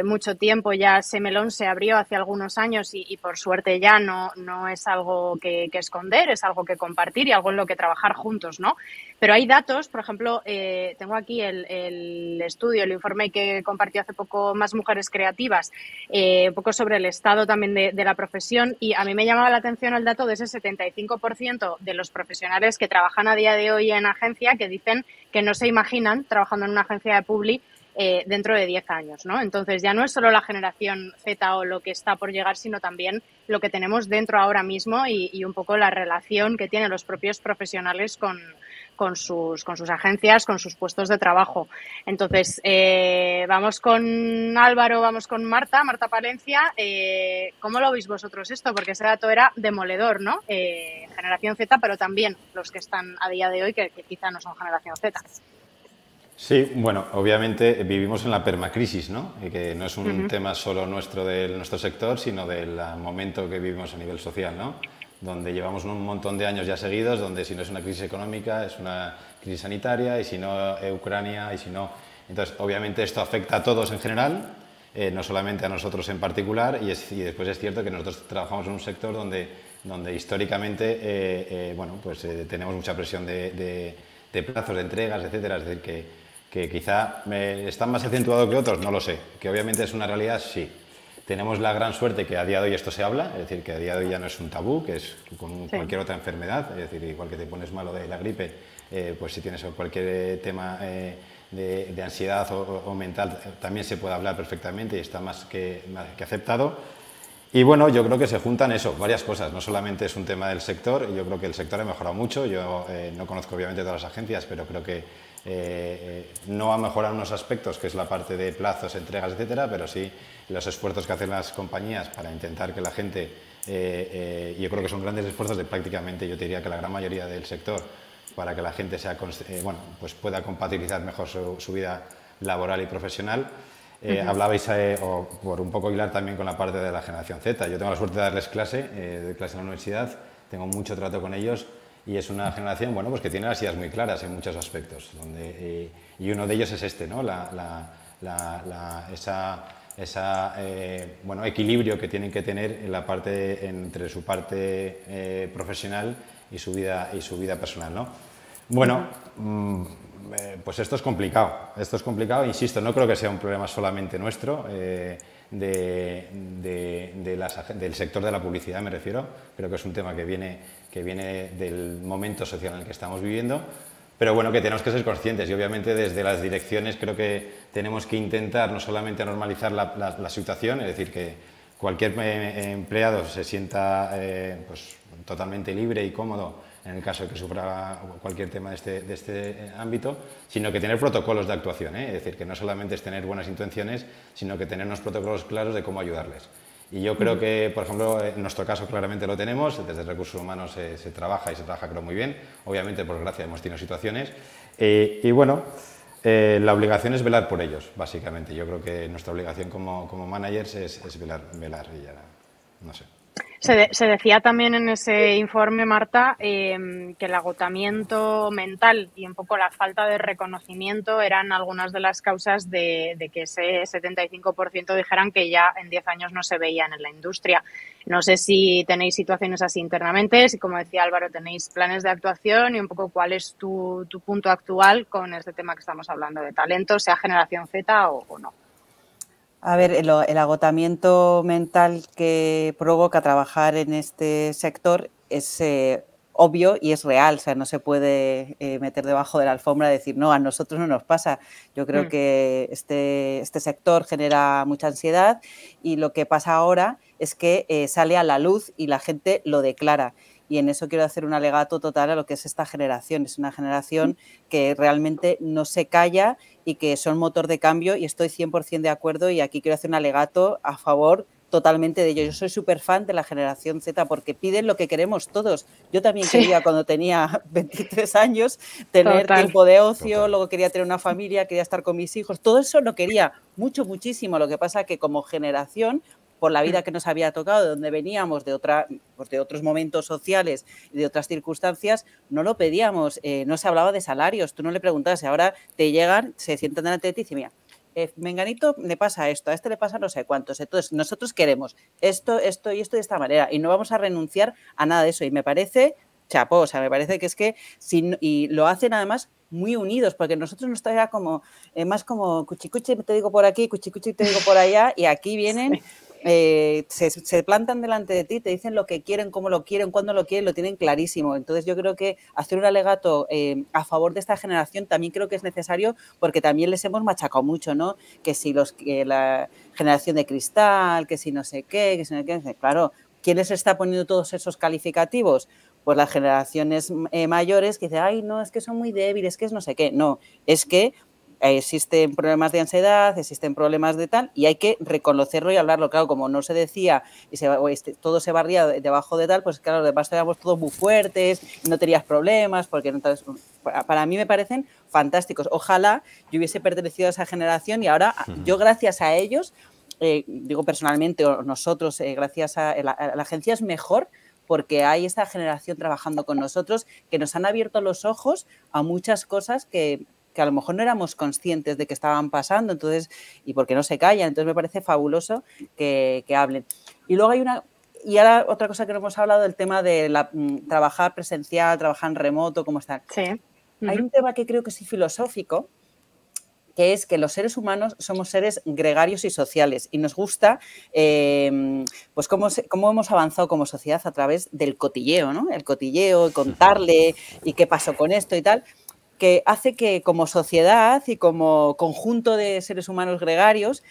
mucho tiempo. Ya ese melón se abrió hace algunos años y por suerte ya no es algo que esconder, es algo que compartir y algo en lo que trabajar juntos, ¿no? Pero hay datos, por ejemplo, tengo aquí el estudio, el informe que compartió hace poco Más Mujeres Creativas, un poco sobre el estado también de la profesión, y a mí me llamaba la atención el dato de ese 75% de los profesionales que trabajan a día de hoy en agencia que dicen que no se imaginan trabajando en una agencia de publi dentro de 10 años, ¿no? Entonces ya no es solo la generación Z o lo que está por llegar, sino también lo que tenemos dentro ahora mismo y un poco la relación que tienen los propios profesionales con sus agencias, con sus puestos de trabajo. Entonces, vamos con Álvaro, vamos con Marta Palencia. ¿Cómo lo veis vosotros esto? Porque ese dato era demoledor, ¿no? Generación Z, pero también los que están a día de hoy, que quizá no son generación Z. Sí, bueno, obviamente vivimos en la permacrisis, ¿no? Y que no es un tema solo nuestro de nuestro sector, sino del momento que vivimos a nivel social, ¿no? Donde llevamos un montón de años ya seguidos, donde si no es una crisis económica, es una crisis sanitaria, y si no, Ucrania, y si no... Entonces, obviamente esto afecta a todos en general, no solamente a nosotros en particular, y después es cierto que nosotros trabajamos en un sector donde históricamente, bueno, pues tenemos mucha presión de plazos, de entregas, etcétera, es decir, que quizá están más acentuados que otros, no lo sé, que obviamente es una realidad, sí. Tenemos la gran suerte que a día de hoy esto se habla, es decir, que a día de hoy ya no es un tabú, que es como cualquier otra enfermedad, es decir, igual que te pones malo de la gripe, pues si tienes cualquier tema de ansiedad o mental, también se puede hablar perfectamente y está más que aceptado. Y bueno, yo creo que se juntan varias cosas, no solamente es un tema del sector, yo creo que el sector ha mejorado mucho, yo no conozco obviamente todas las agencias, pero creo que no ha mejorado unos aspectos, que es la parte de plazos, entregas, etcétera, pero sí los esfuerzos que hacen las compañías para intentar que la gente, yo creo que son grandes esfuerzos de prácticamente, yo te diría que la gran mayoría del sector, para que la gente sea, bueno, pues pueda compatibilizar mejor su vida laboral y profesional. Hablabais, o por un poco hilar también con la parte de la generación Z. Yo tengo la suerte de darles clase en la universidad, tengo mucho trato con ellos y es una generación, bueno, pues que tiene las ideas muy claras en muchos aspectos, y uno de ellos es este, ¿no? Bueno, equilibrio que tienen que tener en la parte, entre su parte profesional y su vida personal, ¿no? Bueno, pues esto es complicado, insisto, no creo que sea un problema solamente nuestro, del sector de la publicidad me refiero, creo que es un tema que viene del momento social en el que estamos viviendo, pero bueno, que tenemos que ser conscientes y obviamente desde las direcciones creo que tenemos que intentar no solamente normalizar la situación, es decir, que cualquier empleado se sienta pues, totalmente libre y cómodo en el caso de que sufra cualquier tema de este ámbito, sino que tener protocolos de actuación, es decir, que no solamente es tener buenas intenciones, sino que tener unos protocolos claros de cómo ayudarles. Y yo creo que, por ejemplo, en nuestro caso claramente lo tenemos, desde Recursos Humanos se trabaja creo muy bien, obviamente por desgracia hemos tenido situaciones, y bueno, la obligación es velar por ellos, básicamente. Yo creo que nuestra obligación como managers es velar y ya, no sé. Se decía también en ese informe, Marta, que el agotamiento mental y un poco la falta de reconocimiento eran algunas de las causas de que ese 75% dijeran que ya en 10 años no se veían en la industria. No sé si tenéis situaciones así internamente, si, como decía Álvaro, tenéis planes de actuación y un poco cuál es tu punto actual con este tema que estamos hablando de talento, sea generación Z o no. A ver, el agotamiento mental que provoca trabajar en este sector es obvio y es real, o sea, no se puede meter debajo de la alfombra y decir, no, a nosotros no nos pasa. Yo creo que este sector genera mucha ansiedad y lo que pasa ahora es que sale a la luz y la gente lo declara. Y en eso quiero hacer un alegato total a lo que es esta generación. Es una generación que realmente no se calla y que son motor de cambio y estoy 100% de acuerdo y aquí quiero hacer un alegato a favor totalmente de ello. Yo soy súper fan de la generación Z porque piden lo que queremos todos. Yo también quería, cuando tenía 23 años, tener tiempo de ocio, luego quería tener una familia, quería estar con mis hijos. Todo eso lo quería muchísimo. Lo que pasa que como generación, por la vida que nos había tocado, de donde veníamos, de otros momentos sociales y de otras circunstancias, no lo pedíamos, no se hablaba de salarios, tú no le preguntabas, ahora te llegan, se sientan delante de ti y dicen, mira, menganito le pasa esto, a este le pasa no sé cuántos, entonces nosotros queremos esto y esto de esta manera y no vamos a renunciar a nada de eso y me parece chapó, o sea, me parece que es que, y lo hacen además muy unidos, porque nosotros nos está como, más como cuchicuchi te digo por aquí, cuchicuchi te digo por allá y aquí vienen... se plantan delante de ti, te dicen lo que quieren, cómo lo quieren, cuándo lo quieren, lo tienen clarísimo. Entonces yo creo que hacer un alegato a favor de esta generación también creo que es necesario porque también les hemos machacado mucho, ¿no? Que si la generación de cristal, que si no sé qué, que si no sé qué. Claro, ¿quién les está poniendo todos esos calificativos? Pues las generaciones mayores que dicen, ay, no, es que son muy débiles, que es no sé qué. No, es que existen problemas de ansiedad, existen problemas de tal, y hay que reconocerlo y hablarlo. Claro, como no se decía y todo se barría debajo de tal, pues claro, de paso éramos todos muy fuertes, no tenías problemas, porque entonces, para mí me parecen fantásticos. Ojalá yo hubiese pertenecido a esa generación y ahora yo gracias a ellos, digo personalmente, o nosotros, gracias a la agencia es mejor porque hay esta generación trabajando con nosotros que nos han abierto los ojos a muchas cosas que a lo mejor no éramos conscientes de que estaban pasando, entonces, y porque no se callan, entonces me parece fabuloso que hablen. Y luego y ahora otra cosa que no hemos hablado, el tema de trabajar presencial, trabajar en remoto, cómo está. Sí. Hay un tema que creo que es filosófico, que es que los seres humanos somos seres gregarios y sociales y nos gusta pues cómo hemos avanzado como sociedad a través del cotilleo, ¿no? El cotilleo, contarle y qué pasó con esto y tal, que hace que como sociedad y como conjunto de seres humanos gregarios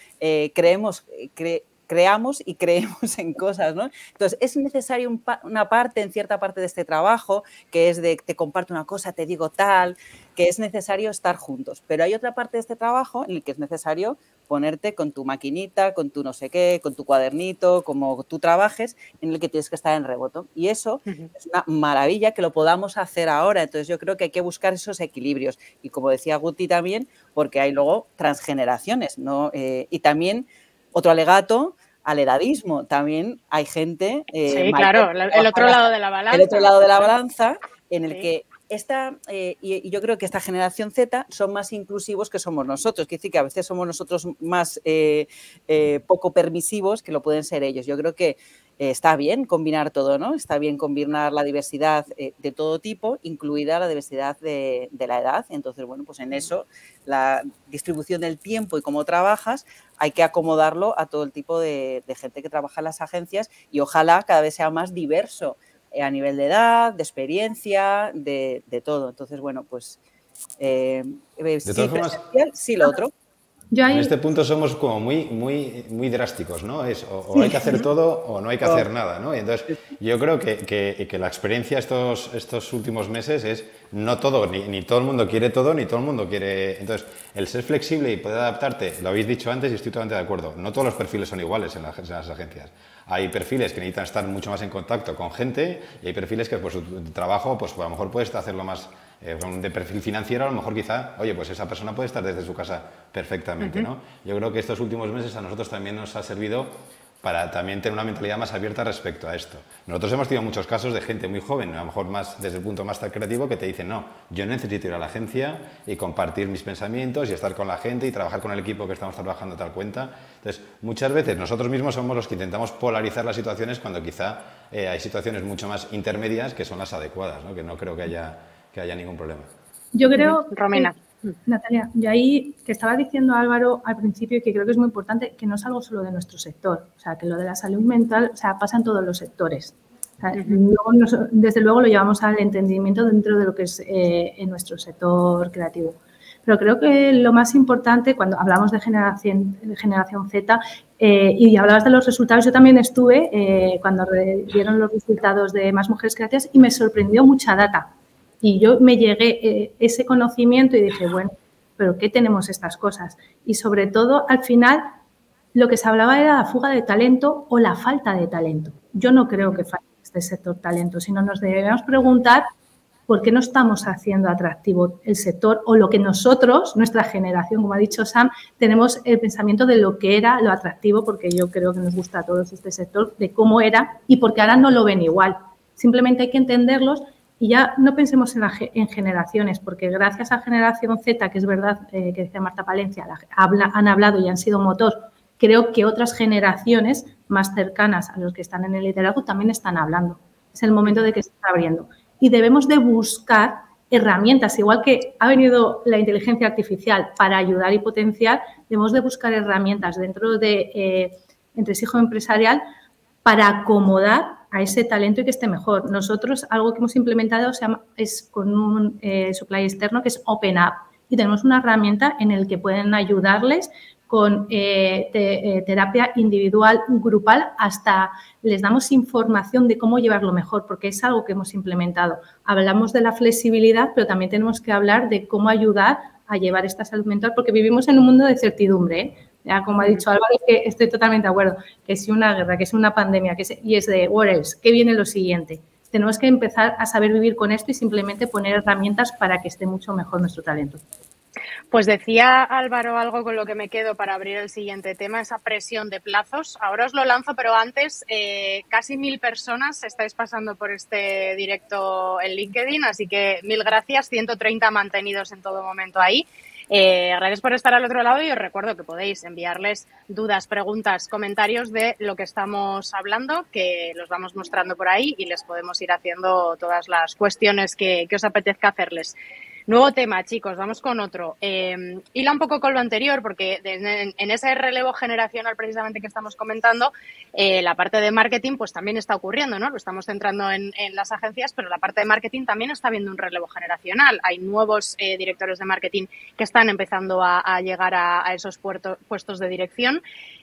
creamos y creemos en cosas, ¿no? Entonces, es necesario una parte, en cierta parte de este trabajo, que es de te comparto una cosa, te digo tal, que es necesario estar juntos. Pero hay otra parte de este trabajo en el que es necesario ponerte con tu maquinita, con tu no sé qué, con tu cuadernito, como tú trabajes, en el que tienes que estar en reboto. Y eso es una maravilla que lo podamos hacer ahora. Entonces, yo creo que hay que buscar esos equilibrios. Y como decía Guti también, porque hay luego transgeneraciones, ¿no? Y también otro alegato al edadismo. También hay gente... sí, claro, el otro lado de la balanza. El otro lado de la balanza en el que y yo creo que esta generación Z son más inclusivos que somos nosotros. Quiere decir que a veces somos nosotros más poco permisivos que lo pueden ser ellos. Yo creo que está bien combinar todo, ¿no? Está bien combinar la diversidad de todo tipo, incluida la diversidad de la edad. Entonces, bueno, pues en eso, la distribución del tiempo y cómo trabajas, hay que acomodarlo a todo el tipo de gente que trabaja en las agencias y ojalá cada vez sea más diverso a nivel de edad, de experiencia, de todo. Entonces, bueno, pues de todas formas, sí, lo otro. En este punto somos como muy drásticos, ¿no? Es o hay que hacer todo o no hay que hacer nada, ¿no? Y entonces, yo creo que la experiencia estos últimos meses es no todo, ni todo el mundo quiere todo, ni todo el mundo quiere... Entonces, el ser flexible y poder adaptarte, lo habéis dicho antes y estoy totalmente de acuerdo, no todos los perfiles son iguales en las agencias. Hay perfiles que necesitan estar mucho más en contacto con gente y hay perfiles que pues, tu trabajo pues, a lo mejor puedes hacerlo más de perfil financiero, a lo mejor quizá, oye, pues esa persona puede estar desde su casa perfectamente, ¿no? Yo creo que estos últimos meses a nosotros también nos ha servido para también tener una mentalidad más abierta respecto a esto. Nosotros hemos tenido muchos casos de gente muy joven, a lo mejor más desde el punto más creativo, que te dicen, no, yo necesito ir a la agencia y compartir mis pensamientos y estar con la gente y trabajar con el equipo que estamos trabajando a tal cuenta. Entonces, muchas veces nosotros mismos somos los que intentamos polarizar las situaciones cuando quizá hay situaciones mucho más intermedias que son las adecuadas, ¿no? Que no creo que haya ningún problema. Yo creo, Romina. Natalia, yo ahí que estaba diciendo Álvaro al principio y que creo que es muy importante, que no es algo solo de nuestro sector, o sea, que lo de la salud mental, o sea, pasa en todos los sectores. O sea, desde luego lo llevamos al entendimiento dentro de lo que es en nuestro sector creativo. Pero creo que lo más importante, cuando hablamos de generación Z y hablabas de los resultados, yo también estuve cuando dieron los resultados de Más Mujeres Creativas y me sorprendió mucha data. Y yo me llegué ese conocimiento y dije, bueno, ¿pero qué tenemos estas cosas? Y sobre todo, al final, lo que se hablaba era la fuga de talento o la falta de talento. Yo no creo que falte este sector talento, sino nos debemos preguntar por qué no estamos haciendo atractivo el sector o lo que nosotros, nuestra generación, como ha dicho Sam, tenemos el pensamiento de lo que era lo atractivo, porque yo creo que nos gusta a todos este sector, de cómo era y porque ahora no lo ven igual. Simplemente hay que entenderlos. Y ya no pensemos en generaciones, porque gracias a Generación Z, que es verdad que decía Marta Palencia, han hablado y han sido motor, creo que otras generaciones más cercanas a los que están en el liderazgo también están hablando. Es el momento de que se está abriendo. Y debemos de buscar herramientas, igual que ha venido la inteligencia artificial para ayudar y potenciar, debemos de buscar herramientas dentro de Entresijo Empresarial para acomodar a ese talento y que esté mejor. Nosotros, algo que hemos implementado es con un supply externo que es OpenUp y tenemos una herramienta en la que pueden ayudarles con terapia individual, grupal, hasta les damos información de cómo llevarlo mejor, porque es algo que hemos implementado. Hablamos de la flexibilidad, pero también tenemos que hablar de cómo ayudar a llevar esta salud mental, porque vivimos en un mundo de certidumbre, ¿eh? Ya, como ha dicho Álvaro, que estoy totalmente de acuerdo, que si una guerra, que si una pandemia, y es de what else, ¿qué viene lo siguiente? Tenemos que empezar a saber vivir con esto y simplemente poner herramientas para que esté mucho mejor nuestro talento. Pues decía Álvaro algo con lo que me quedo para abrir el siguiente tema, esa presión de plazos. Ahora os lo lanzo, pero antes casi 1000 personas estáis pasando por este directo en LinkedIn, así que 1000 gracias, 130 mantenidos en todo momento ahí. Gracias por estar al otro lado y os recuerdo que podéis enviarles dudas, preguntas, comentarios de lo que estamos hablando, que los vamos mostrando por ahí y les podemos ir haciendo todas las cuestiones que os apetezca hacerles. Nuevo tema, chicos, vamos con otro. Hila un poco con lo anterior, porque en ese relevo generacional precisamente que estamos comentando, la parte de marketing pues también está ocurriendo, ¿no? Lo estamos centrando en las agencias, pero la parte de marketing también está viendo un relevo generacional. Hay nuevos directores de marketing que están empezando a llegar a esos puestos de dirección.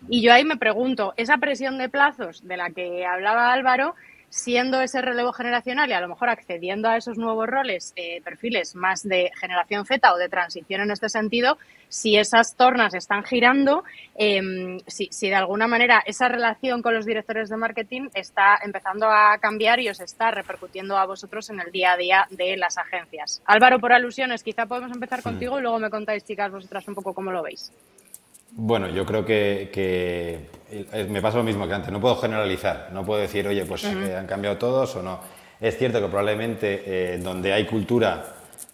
Y yo ahí me pregunto, esa presión de plazos de la que hablaba Álvaro, siendo ese relevo generacional y a lo mejor accediendo a esos nuevos roles, perfiles más de generación Z o de transición en este sentido, si esas tornas están girando, si de alguna manera esa relación con los directores de marketing está empezando a cambiar y os está repercutiendo a vosotros en el día a día de las agencias. Álvaro, por alusiones, quizá podemos empezar contigo y luego me contáis, chicas, vosotras un poco cómo lo veis. Bueno, yo creo que me pasa lo mismo que antes. No puedo generalizar, no puedo decir, oye, pues han cambiado todos o no. Es cierto que probablemente donde hay cultura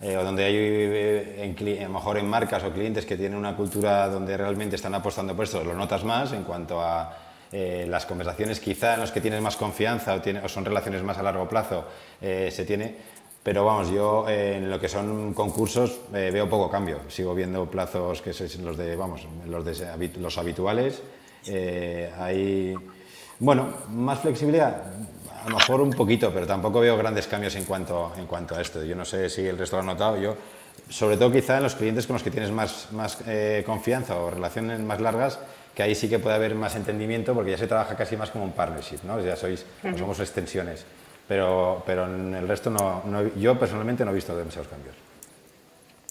o donde hay, a lo mejor en marcas o clientes que tienen una cultura donde realmente están apostando por esto, lo notas más en cuanto a las conversaciones, quizá en los que tienes más confianza o son relaciones más a largo plazo, se tiene. Pero vamos, yo en lo que son concursos veo poco cambio. Sigo viendo plazos que son los habituales. Hay, bueno, más flexibilidad, a lo mejor un poquito, pero tampoco veo grandes cambios en cuanto a esto. Yo no sé si el resto lo ha notado. Yo, sobre todo quizá en los clientes con los que tienes más confianza o relaciones más largas, que ahí sí que puede haber más entendimiento porque ya se trabaja casi más como un partnership, ¿no? Ya somos extensiones. Pero en el resto yo personalmente no he visto demasiados cambios.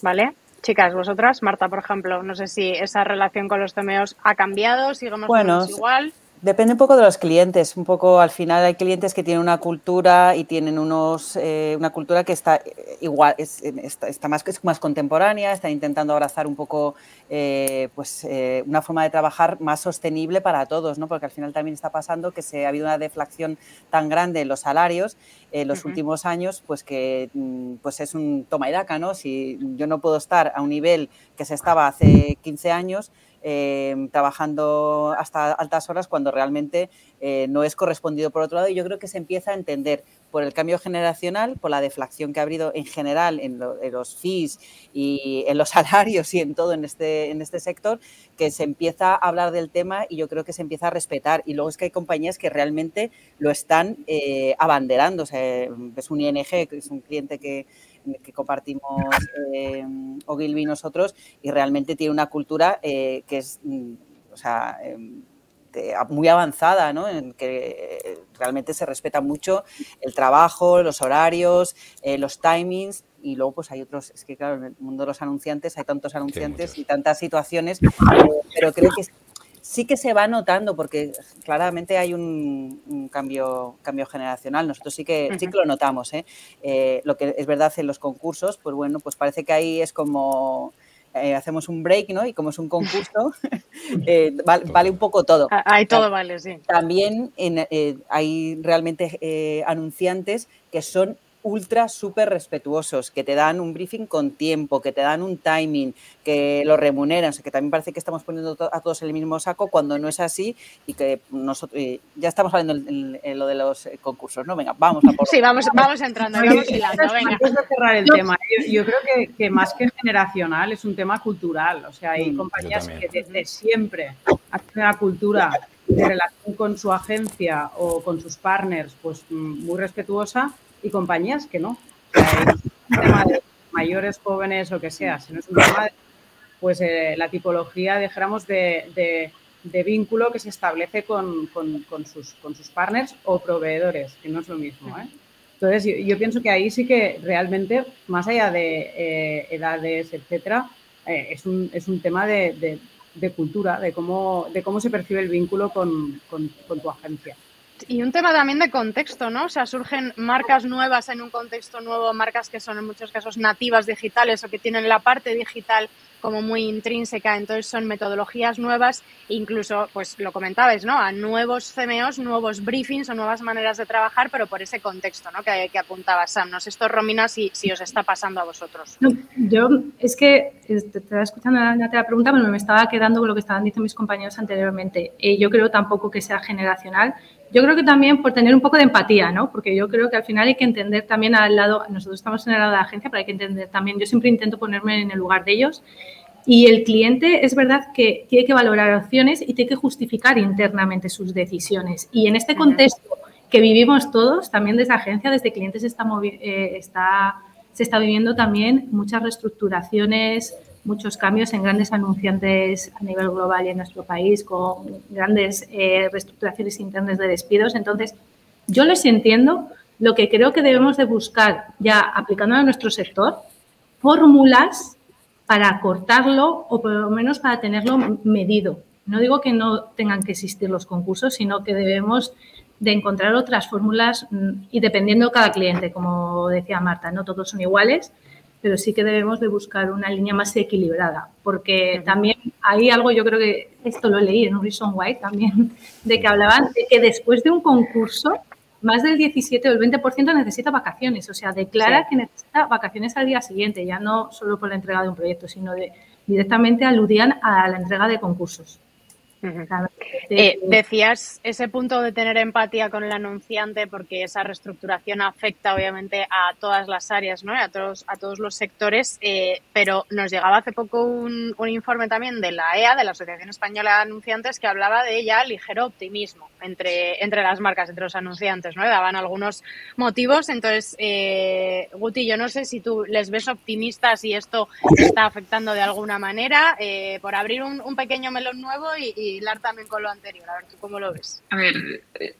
Vale. Chicas, vosotras, Marta, por ejemplo, no sé si esa relación con los CMOs ha cambiado, seguimos igual. Depende un poco de los clientes, un poco al final hay clientes que tienen una cultura y tienen una cultura que está igual, está más contemporánea, están intentando abrazar un poco una forma de trabajar más sostenible para todos, ¿no? Porque al final también está pasando que ha habido una deflación tan grande en los salarios en los últimos años, pues que es un toma y daca, ¿no? Si yo no puedo estar a un nivel que se estaba hace 15 años, trabajando hasta altas horas cuando realmente no es correspondido por otro lado, y yo creo que se empieza a entender por el cambio generacional, por la deflación que ha habido en general en los fees y en los salarios y en todo en este sector, que se empieza a hablar del tema y yo creo que se empieza a respetar. Y luego es que hay compañías que realmente lo están abanderando. O sea, es un ING, que es un cliente que compartimos Ogilvy y nosotros, y realmente tiene una cultura que es, muy avanzada, ¿no? En que realmente se respeta mucho el trabajo, los horarios, los timings, y luego pues hay otros, es que claro, en el mundo de los anunciantes hay tantos anunciantes y tantas situaciones, pero creo que sí que se va notando, porque claramente hay un cambio generacional. Nosotros sí que lo notamos, lo que es verdad en los concursos, pues bueno, pues parece que ahí es como hacemos un break, ¿no? Y como es un concurso, vale un poco todo. Ahí todo vale, sí. También hay realmente anunciantes que son ultra súper respetuosos, que te dan un briefing con tiempo, que te dan un timing, que lo remuneran. O sea, que también parece que estamos poniendo a todos en el mismo saco cuando no es así, y que nosotros ya estamos hablando en lo de los concursos, ¿no? Venga, vamos a por... Sí, vamos entrando, vamos hilando, venga. Antes de cerrar el tema, yo creo que más que generacional es un tema cultural. O sea, hay compañías que desde siempre hacen una cultura de relación con su agencia o con sus partners pues muy respetuosa, y compañías que no. O sea, es un tema de mayores, jóvenes, lo que sea, sino es un tema de pues, la tipología, dijéramos, de vínculo que se establece con sus partners o proveedores, que no es lo mismo, ¿eh? Entonces, yo pienso que ahí sí que realmente, más allá de edades, etcétera, es un tema de cultura, de cómo se percibe el vínculo con tu agencia. Y un tema también de contexto, ¿no? O sea, surgen marcas nuevas en un contexto nuevo, marcas que son en muchos casos nativas digitales o que tienen la parte digital como muy intrínseca, entonces son metodologías nuevas, incluso, pues lo comentabais, ¿no? A nuevos CMOs, nuevos briefings o nuevas maneras de trabajar, pero por ese contexto, ¿no? Que apuntaba Sam. No sé esto, Romina, si os está pasando a vosotros. No, yo es que te estaba escuchando la pregunta, pero me estaba quedando con lo que estaban diciendo mis compañeros anteriormente. Yo creo tampoco que sea generacional. Yo creo que también por tener un poco de empatía, ¿no? Porque yo creo que al final hay que entender también al lado, nosotros estamos en el lado de la agencia, pero hay que entender también, yo siempre intento ponerme en el lugar de ellos, y el cliente es verdad que tiene que valorar opciones y tiene que justificar internamente sus decisiones. Y en este contexto que vivimos todos, también desde agencia, desde clientes se está viviendo también muchas reestructuraciones, muchos cambios en grandes anunciantes a nivel global y en nuestro país, con grandes reestructuraciones internas de despidos. Entonces, yo les entiendo. Lo que creo que debemos de buscar, ya aplicando a nuestro sector, fórmulas para cortarlo o por lo menos para tenerlo medido. No digo que no tengan que existir los concursos, sino que debemos de encontrar otras fórmulas y dependiendo de cada cliente, como decía Marta, no todos son iguales, pero sí que debemos de buscar una línea más equilibrada, porque también hay algo, yo creo que esto lo leí en un Reason Why también, de que hablaban de que después de un concurso, más del 17 o el 20% necesita vacaciones, o sea, declara que necesita vacaciones al día siguiente, ya no solo por la entrega de un proyecto, sino directamente aludían a la entrega de concursos. Decías ese punto de tener empatía con el anunciante porque esa reestructuración afecta obviamente a todas las áreas, ¿no? A todos los sectores, pero nos llegaba hace poco un informe también de la EA, de la Asociación Española de Anunciantes, que hablaba de ya ligero optimismo entre las marcas, entre los anunciantes, ¿no? Daban algunos motivos. Entonces, Guti, yo no sé si tú les ves optimistas y esto está afectando de alguna manera, por abrir un pequeño melón nuevo y hilar también con lo anterior. A ver, ¿tú cómo lo ves? A ver,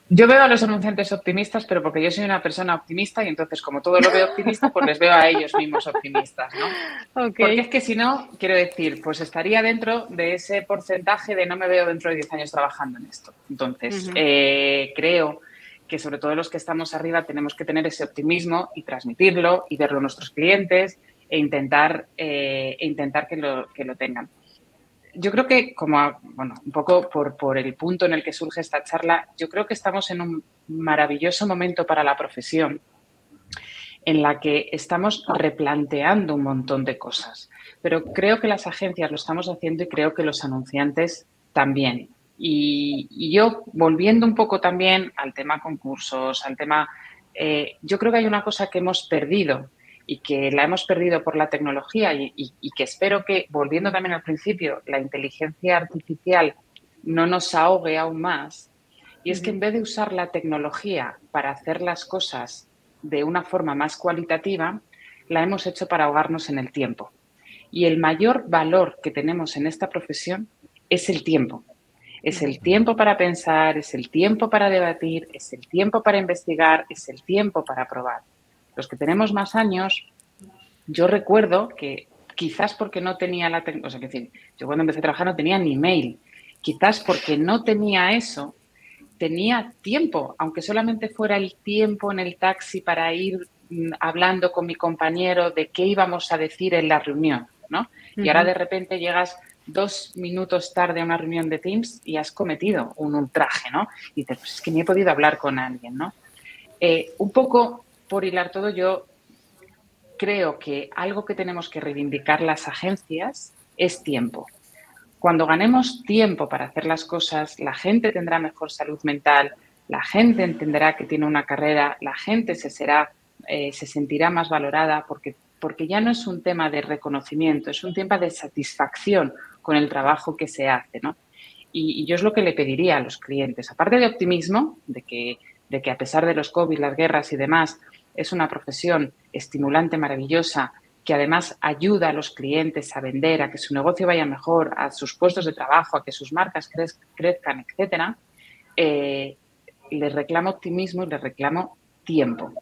yo veo a los anunciantes optimistas, pero porque yo soy una persona optimista y entonces como todo lo veo optimista, pues les veo a ellos mismos optimistas, ¿no? Okay. Porque es que si no, quiero decir, pues estaría dentro de ese porcentaje de no me veo dentro de 10 años trabajando en esto. Entonces, creo que sobre todo los que estamos arriba tenemos que tener ese optimismo y transmitirlo y verlo a nuestros clientes e intentar que lo tengan. Yo creo que, un poco por el punto en el que surge esta charla, yo creo que estamos en un maravilloso momento para la profesión en la que estamos replanteando un montón de cosas. Pero creo que las agencias lo estamos haciendo y creo que los anunciantes también. Y yo, volviendo un poco también al tema concursos, al tema... yo creo que hay una cosa que hemos perdido y que la hemos perdido por la tecnología y que espero que, volviendo también al principio, la inteligencia artificial no nos ahogue aún más. Y es que en vez de usar la tecnología para hacer las cosas de una forma más cualitativa, la hemos hecho para ahogarnos en el tiempo. Y el mayor valor que tenemos en esta profesión es el tiempo. Es el tiempo para pensar, es el tiempo para debatir, es el tiempo para investigar, es el tiempo para probar. Los que tenemos más años, yo recuerdo que quizás porque no tenía la tecnología, o sea, que decir, yo cuando empecé a trabajar no tenía ni email, quizás porque no tenía eso, tenía tiempo, aunque solamente fuera el tiempo en el taxi para ir hablando con mi compañero de qué íbamos a decir en la reunión, ¿no? Y ahora de repente llegas 2 minutos tarde a una reunión de Teams y has cometido un ultraje, ¿no? Y dices, pues es que ni he podido hablar con alguien, ¿no? Un poco por hilar todo, yo creo que algo que tenemos que reivindicar las agencias es tiempo. Cuando ganemos tiempo para hacer las cosas, la gente tendrá mejor salud mental, la gente entenderá que tiene una carrera, la gente se sentirá más valorada porque ya no es un tema de reconocimiento, es un tema de satisfacción con el trabajo que se hace, ¿no? Y yo es lo que le pediría a los clientes, aparte de optimismo, de que a pesar de los COVID, las guerras y demás, es una profesión estimulante, maravillosa, que además ayuda a los clientes a vender, a que su negocio vaya mejor, a sus puestos de trabajo, a que sus marcas crezcan, etcétera, les reclamo optimismo y les reclamo tiempo.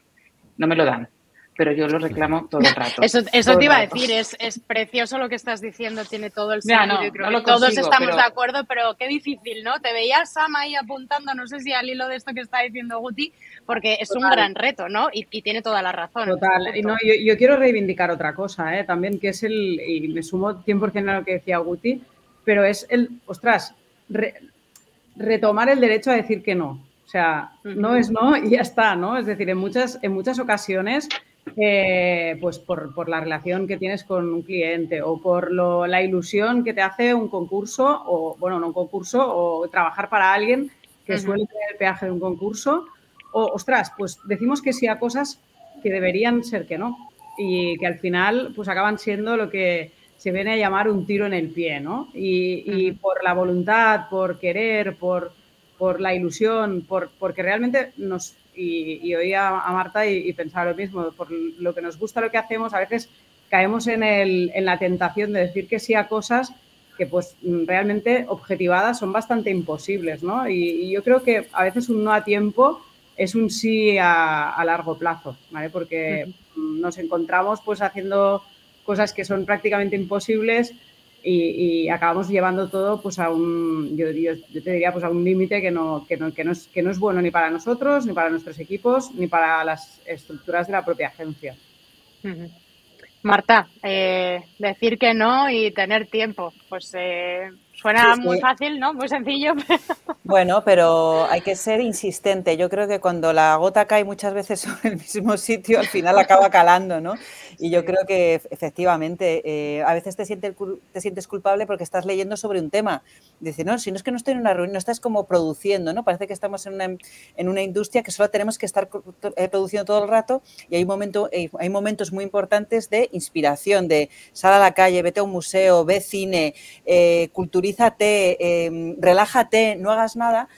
No me lo dan, pero yo lo reclamo todo el rato. Eso te iba a decir, es precioso lo que estás diciendo, tiene todo el sentido. Yo creo que todos estamos de acuerdo, pero qué difícil, ¿no? Te veías, Sam, ahí apuntando, no sé si al hilo de esto que está diciendo Guti, porque es un gran reto, ¿no? Y tiene toda la razón. Total. Y no, yo quiero reivindicar otra cosa, también, que es y me sumo 100% a lo que decía Guti, pero es retomar el derecho a decir que no. O sea, no es no y ya está, ¿no? Es decir, en muchas ocasiones, pues por la relación que tienes con un cliente o por la ilusión que te hace un concurso o, bueno, no un concurso, o trabajar para alguien que suele tener el peaje de un concurso, o, pues decimos que sí a cosas que deberían ser que no y que al final pues acaban siendo lo que se viene a llamar un tiro en el pie, ¿no? Y por la voluntad, por querer, por la ilusión, porque realmente y oía a Marta y pensaba lo mismo, por lo que nos gusta lo que hacemos, a veces caemos en la tentación de decir que sí a cosas que pues realmente objetivadas son bastante imposibles, ¿no? Y yo creo que a veces un no a tiempo es un sí a largo plazo, ¿vale? Porque nos encontramos pues haciendo cosas que son prácticamente imposibles y acabamos llevando todo pues a yo te diría pues a un límite que no es bueno ni para nosotros, ni para nuestros equipos, ni para las estructuras de la propia agencia. Marta, decir que no y tener tiempo, pues suena muy fácil, ¿no? Muy sencillo. Bueno, pero hay que ser insistente. Yo creo que cuando la gota cae muchas veces sobre el mismo sitio, al final acaba calando, ¿no? Y yo creo que efectivamente a veces te sientes culpable porque estás leyendo sobre un tema. Dices, no, si no es que no estoy en una reunión, no estás como produciendo, ¿no? Parece que estamos en una industria que solo tenemos que estar produciendo todo el rato y hay momentos muy importantes de inspiración, de sal a la calle, vete a un museo, ve cine, culturízate, relájate, no hagas nada.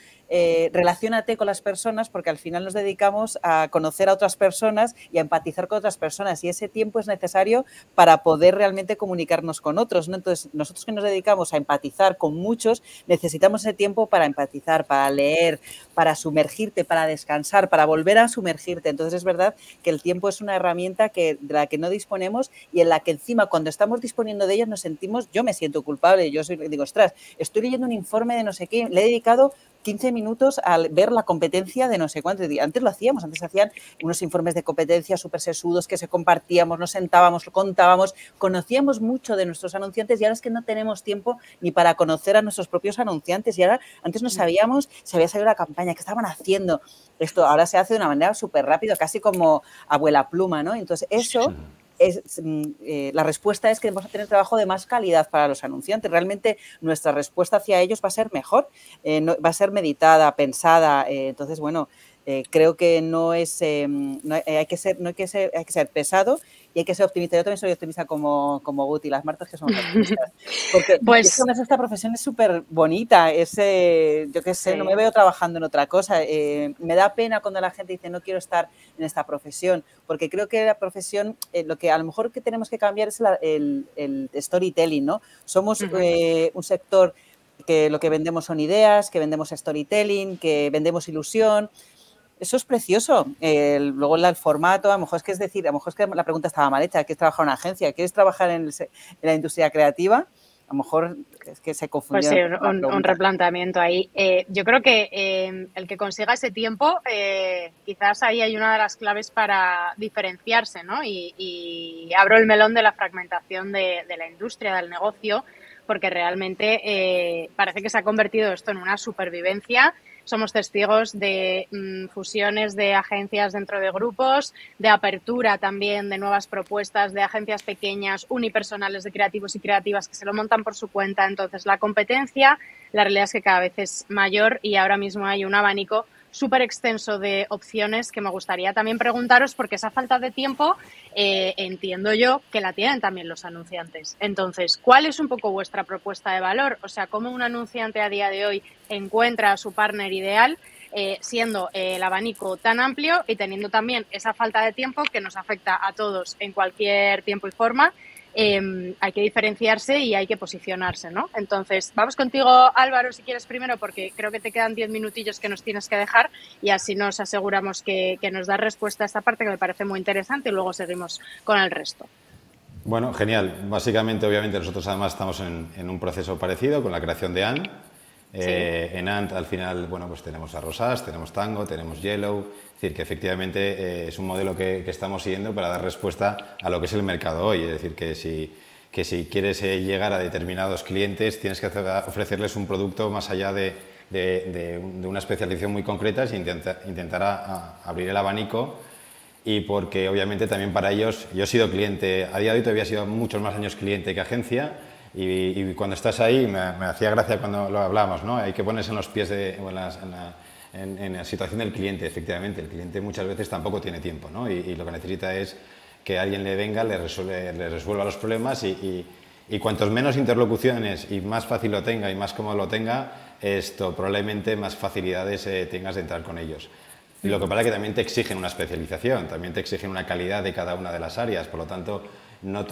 relaciónate con las personas, porque al final nos dedicamos a conocer a otras personas y a empatizar con otras personas, y ese tiempo es necesario para poder realmente comunicarnos con otros, ¿no? Entonces, nosotros que nos dedicamos a empatizar con muchos, necesitamos ese tiempo para empatizar, para leer, para sumergirte, para descansar, para volver a sumergirte. Entonces, es verdad que el tiempo es una herramienta de la que no disponemos y en la que encima, cuando estamos disponiendo de ella, nos sentimos, yo me siento culpable, digo, ostras, estoy leyendo un informe de no sé qué, le he dedicado 15 minutos al ver la competencia de no sé cuánto. Antes lo hacíamos, antes hacían unos informes de competencia súper sesudos que se compartíamos, nos sentábamos, lo contábamos, conocíamos mucho de nuestros anunciantes y ahora es que no tenemos tiempo ni para conocer a nuestros propios anunciantes y ahora antes no sabíamos si había salido la campaña, qué estaban haciendo. Esto ahora se hace de una manera súper rápida, casi como abuela pluma, ¿no? Entonces eso... la respuesta es que vamos a tener trabajo de más calidad para los anunciantes. Realmente nuestra respuesta hacia ellos va a ser mejor, va a ser meditada, pensada. Entonces, bueno, creo que hay que ser pesado y hay que ser optimista. Yo también soy optimista como Guti, las Martas que somos optimistas. Porque pues, esta profesión es súper bonita. Yo qué sé, no me veo trabajando en otra cosa. Me da pena cuando la gente dice no quiero estar en esta profesión, porque creo que la profesión, lo que a lo mejor que tenemos que cambiar es el storytelling, ¿no? Somos un sector que lo que vendemos son ideas, que vendemos storytelling, que vendemos ilusión. Eso es precioso. Luego el formato, a lo mejor es que la pregunta estaba mal hecha. ¿Quieres trabajar en una agencia? ¿Quieres trabajar en la industria creativa? A lo mejor es que se confundió. Pues sí, un replanteamiento ahí. Yo creo que el que consiga ese tiempo, quizás ahí hay una de las claves para diferenciarse, ¿no? Y abro el melón de la fragmentación de la industria, del negocio, porque realmente parece que se ha convertido esto en una supervivencia. Somos testigos de fusiones de agencias dentro de grupos, de apertura también de nuevas propuestas de agencias pequeñas, unipersonales de creativos y creativas que se lo montan por su cuenta. Entonces, la competencia, la realidad es que cada vez es mayor y ahora mismo hay un abanico súper extenso de opciones que me gustaría también preguntaros, porque esa falta de tiempo entiendo yo que la tienen también los anunciantes. Entonces, ¿cuál es un poco vuestra propuesta de valor? O sea, ¿cómo un anunciante a día de hoy encuentra a su partner ideal siendo el abanico tan amplio y teniendo también esa falta de tiempo que nos afecta a todos en cualquier tiempo y forma? Hay que diferenciarse y hay que posicionarse, ¿no? Entonces, vamos contigo, Álvaro, si quieres primero, porque creo que te quedan 10 minutillos que nos tienes que dejar y así nos aseguramos que nos das respuesta a esta parte que me parece muy interesante y luego seguimos con el resto. Bueno, genial. Básicamente, obviamente, nosotros además estamos en un proceso parecido con la creación de Ant. En Ant, al final, bueno, pues tenemos a Rosas, tenemos Tango, tenemos Yellow. Es decir, que efectivamente es un modelo que estamos siguiendo para dar respuesta a lo que es el mercado hoy. Es decir, que si quieres llegar a determinados clientes, tienes que ofrecerles un producto más allá de una especialización muy concreta y intentar abrir el abanico. Y porque obviamente también para ellos, yo he sido cliente, a día de hoy todavía he sido muchos más años cliente que agencia. Y cuando estás ahí, me hacía gracia cuando lo hablábamos, ¿no? Hay que ponerse en los pies en la situación del cliente, efectivamente. El cliente muchas veces tampoco tiene tiempo, ¿no? Y lo que necesita es que alguien le venga, le resuelva los problemas y cuantos menos interlocuciones y más fácil lo tenga y más cómodo lo tenga, esto probablemente más facilidades tengas de entrar con ellos. Y lo que pasa es que también te exigen una especialización, también te exigen una calidad de cada una de las áreas, por lo tanto, no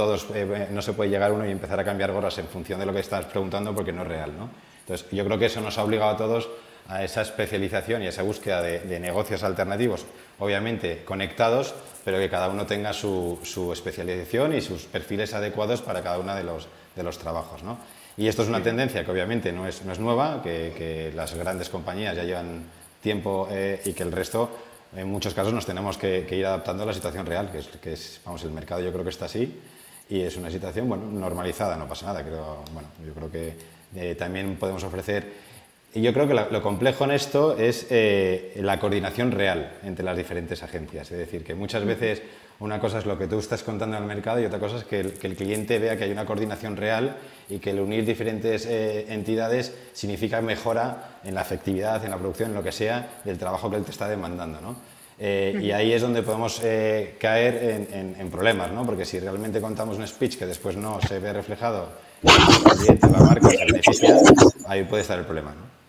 se puede llegar uno y empezar a cambiar gorras en función de lo que estás preguntando porque no es real, ¿no? Entonces, yo creo que eso nos ha obligado a todos a esa especialización y a esa búsqueda de negocios alternativos, obviamente conectados, pero que cada uno tenga su especialización y sus perfiles adecuados para cada uno de los trabajos, ¿no? Y esto es una tendencia que obviamente no es nueva, que las grandes compañías ya llevan tiempo y que el resto, en muchos casos, nos tenemos que ir adaptando a la situación real, que es, vamos, el mercado yo creo que está así y es una situación, bueno, normalizada, no pasa nada, yo creo que también podemos ofrecer, y yo creo que lo complejo en esto es la coordinación real entre las diferentes agencias, es decir, que muchas veces una cosa es lo que tú estás contando al mercado y otra cosa es que el cliente vea que hay una coordinación real y que el unir diferentes entidades significa mejora en la efectividad, en la producción, en lo que sea, del trabajo que él te está demandando, ¿no? Y ahí es donde podemos caer en problemas, ¿no? Porque si realmente contamos un speech que después no se ve reflejado en el cliente, la marca, se beneficia, ahí puede estar el problema, ¿no?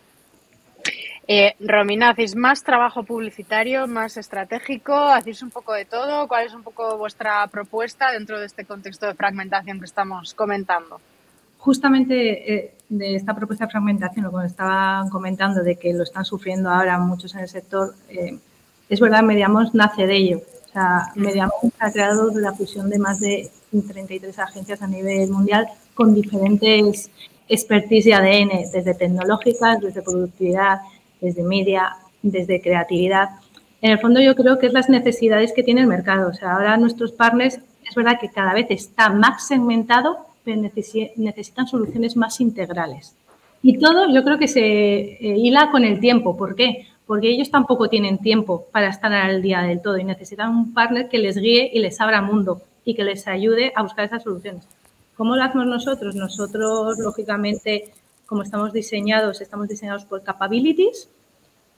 Romina, ¿hacéis más trabajo publicitario, más estratégico? ¿Hacéis un poco de todo? ¿Cuál es un poco vuestra propuesta dentro de este contexto de fragmentación que estamos comentando? Justamente de esta propuesta de fragmentación, lo que estaban comentando, de que lo están sufriendo ahora muchos en el sector, es verdad, Mediamond nace de ello. O sea, Mediamond ha creado la fusión de más de 33 agencias a nivel mundial con diferentes expertise y ADN, desde tecnológicas, desde productividad, desde media, desde creatividad. En el fondo yo creo que es las necesidades que tiene el mercado. O sea, ahora nuestros partners, es verdad que cada vez está más segmentado, pero necesitan soluciones más integrales. Y todo yo creo que se hila con el tiempo. ¿Por qué? Porque ellos tampoco tienen tiempo para estar al día del todo y necesitan un partner que les guíe y les abra mundo y que les ayude a buscar esas soluciones. ¿Cómo lo hacemos nosotros? Nosotros, lógicamente, como estamos diseñados por capabilities,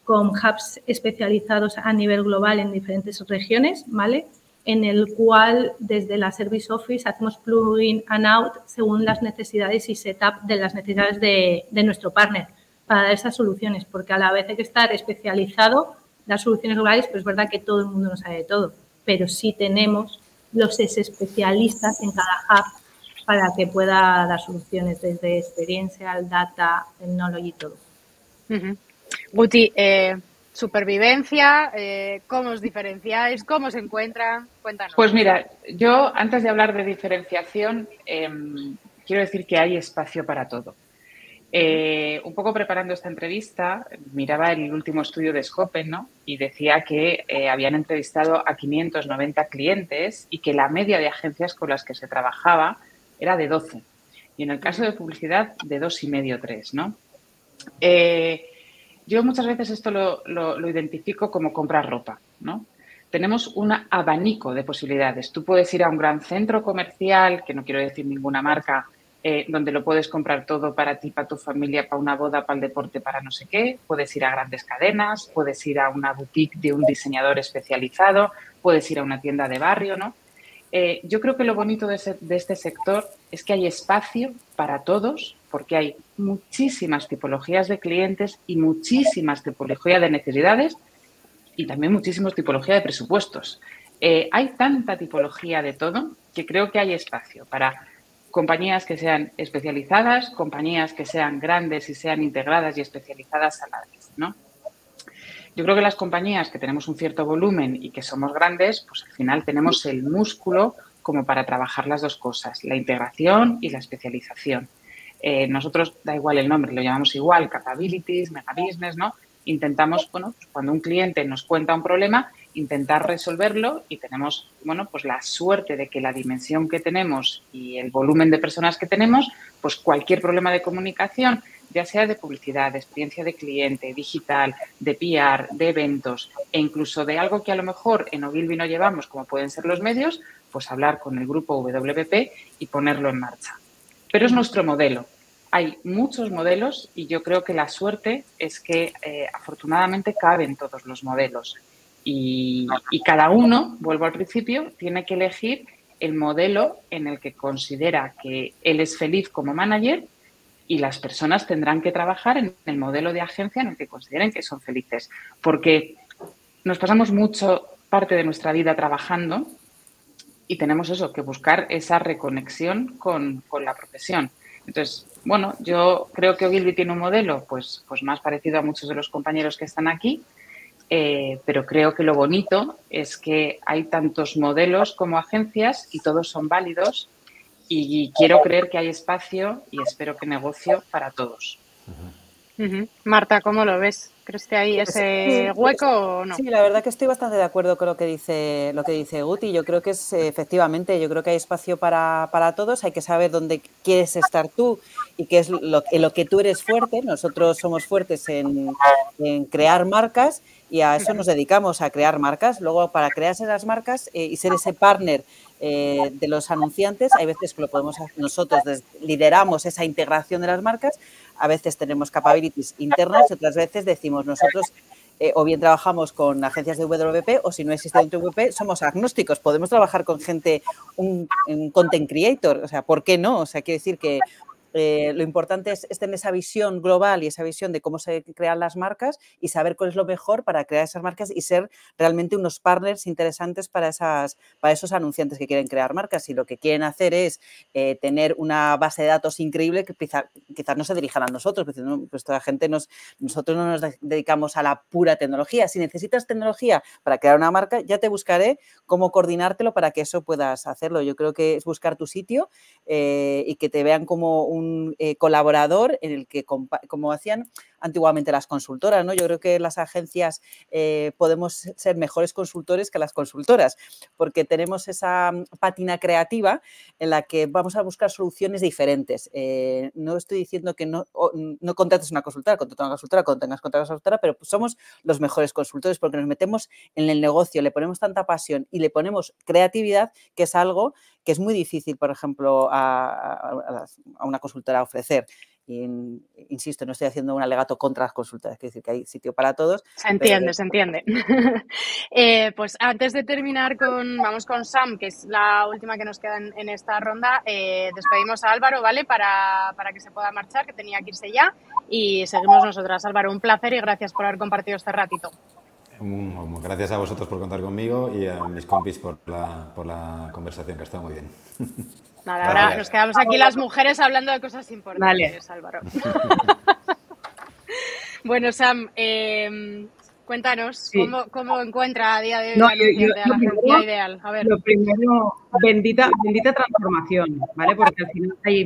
con hubs especializados a nivel global en diferentes regiones, ¿vale? En el cual desde la Service Office hacemos plug-in and out según las necesidades y setup de las necesidades de nuestro partner para dar esas soluciones, porque a la vez hay que estar especializado, dar soluciones globales, pero es verdad que todo el mundo no sabe de todo, pero sí tenemos los especialistas en cada hub para que pueda dar soluciones desde experiencia, data, technology y todo. Guti, supervivencia, ¿cómo os diferenciáis? ¿Cómo se encuentran? Cuéntanos. Pues mira, yo antes de hablar de diferenciación, quiero decir que hay espacio para todo. Un poco preparando esta entrevista, miraba el último estudio de Scopen, ¿no? Y decía que habían entrevistado a 590 clientes y que la media de agencias con las que se trabajaba era de 12. Y en el caso de publicidad, de 2,5, 3, ¿no? Yo muchas veces esto lo identifico como comprar ropa, ¿no? Tenemos un abanico de posibilidades. Tú puedes ir a un gran centro comercial, que no quiero decir ninguna marca, donde lo puedes comprar todo para ti, para tu familia, para una boda, para el deporte, para no sé qué. Puedes ir a grandes cadenas, puedes ir a una boutique de un diseñador especializado, puedes ir a una tienda de barrio, ¿no? Yo creo que lo bonito de este sector es que hay espacio para todos, porque hay muchísimas tipologías de clientes y muchísimas tipologías de necesidades y también muchísimas tipologías de presupuestos. Hay tanta tipología de todo que creo que hay espacio para compañías que sean especializadas, compañías que sean grandes y sean integradas y especializadas a la vez, ¿no? Yo creo que las compañías que tenemos un cierto volumen y que somos grandes, pues al final tenemos el músculo como para trabajar las dos cosas, la integración y la especialización. Nosotros, da igual el nombre, lo llamamos igual, capabilities, megabusiness, ¿no? Intentamos, bueno, pues cuando un cliente nos cuenta un problema, intentar resolverlo y tenemos, bueno, pues la suerte de que la dimensión que tenemos y el volumen de personas que tenemos, pues cualquier problema de comunicación, ya sea de publicidad, de experiencia de cliente, digital, de PR, de eventos e incluso de algo que a lo mejor en Ogilvy no llevamos, como pueden ser los medios, pues hablar con el grupo WPP y ponerlo en marcha. Pero es nuestro modelo. Hay muchos modelos y yo creo que la suerte es que afortunadamente caben todos los modelos y cada uno, vuelvo al principio, tiene que elegir el modelo en el que considera que él es feliz como manager y las personas tendrán que trabajar en el modelo de agencia en el que consideren que son felices. Porque nos pasamos mucho parte de nuestra vida trabajando y tenemos eso, que buscar esa reconexión con la profesión. Entonces, bueno, yo creo que Ogilvy tiene un modelo pues más parecido a muchos de los compañeros que están aquí, pero creo que lo bonito es que hay tantos modelos como agencias y todos son válidos y quiero creer que hay espacio y espero que negocio para todos. Marta, ¿cómo lo ves? ¿Crees que hay ese hueco o no? Sí, la verdad que estoy bastante de acuerdo con lo que dice Guti. Yo creo que es efectivamente, yo creo que hay espacio para todos. Hay que saber dónde quieres estar tú y qué es en lo que tú eres fuerte. Nosotros somos fuertes en crear marcas y a eso nos dedicamos, a crear marcas. Luego, para crear esas marcas y ser ese partner de los anunciantes, hay veces que lo podemos hacer nosotros, lideramos esa integración de las marcas. A veces tenemos capabilities internas, otras veces decimos nosotros o bien trabajamos con agencias de WP o si no existe un WP somos agnósticos, podemos trabajar con gente, un content creator, o sea, ¿por qué no? O sea, quiere decir que lo importante es tener esa visión global y esa visión de cómo se crean las marcas y saber cuál es lo mejor para crear esas marcas y ser realmente unos partners interesantes para esos anunciantes que quieren crear marcas. Y lo que quieren hacer es tener una base de datos increíble que quizás no se dirijan a nosotros, porque pues toda la gente nosotros no nos dedicamos a la pura tecnología. Si necesitas tecnología para crear una marca, ya te buscaré cómo coordinártelo para que eso puedas hacerlo. Yo creo que es buscar tu sitio y que te vean como un colaborador en el que, como hacían antiguamente las consultoras, ¿no? Yo creo que las agencias podemos ser mejores consultores que las consultoras, porque tenemos esa pátina creativa en la que vamos a buscar soluciones diferentes. No estoy diciendo que no contrates una consultora, contrata una consultora cuando tengas contrato una consultora, pero pues somos los mejores consultores porque nos metemos en el negocio, le ponemos tanta pasión y le ponemos creatividad, que es algo que es muy difícil, por ejemplo, a una consultora ofrecer. Y, insisto, no estoy haciendo un alegato contra las consultoras, quiero decir que hay sitio para todos. Se entiende, se entiende. Pues antes de terminar, vamos con Sam, que es la última que nos queda en esta ronda. Despedimos a Álvaro, ¿vale? Para que se pueda marchar, que tenía que irse ya. Y seguimos nosotras. Álvaro, un placer y gracias por haber compartido este ratito. Gracias a vosotros por contar conmigo y a mis compis por la conversación, que ha estado muy bien. Nada, ahora nos quedamos aquí las mujeres hablando de cosas importantes, vale. Álvaro. Bueno, Sam, cuéntanos, sí. ¿cómo encuentra a día de hoy la agencia ideal? A ver. Lo primero, bendita transformación, ¿vale? Porque al final hay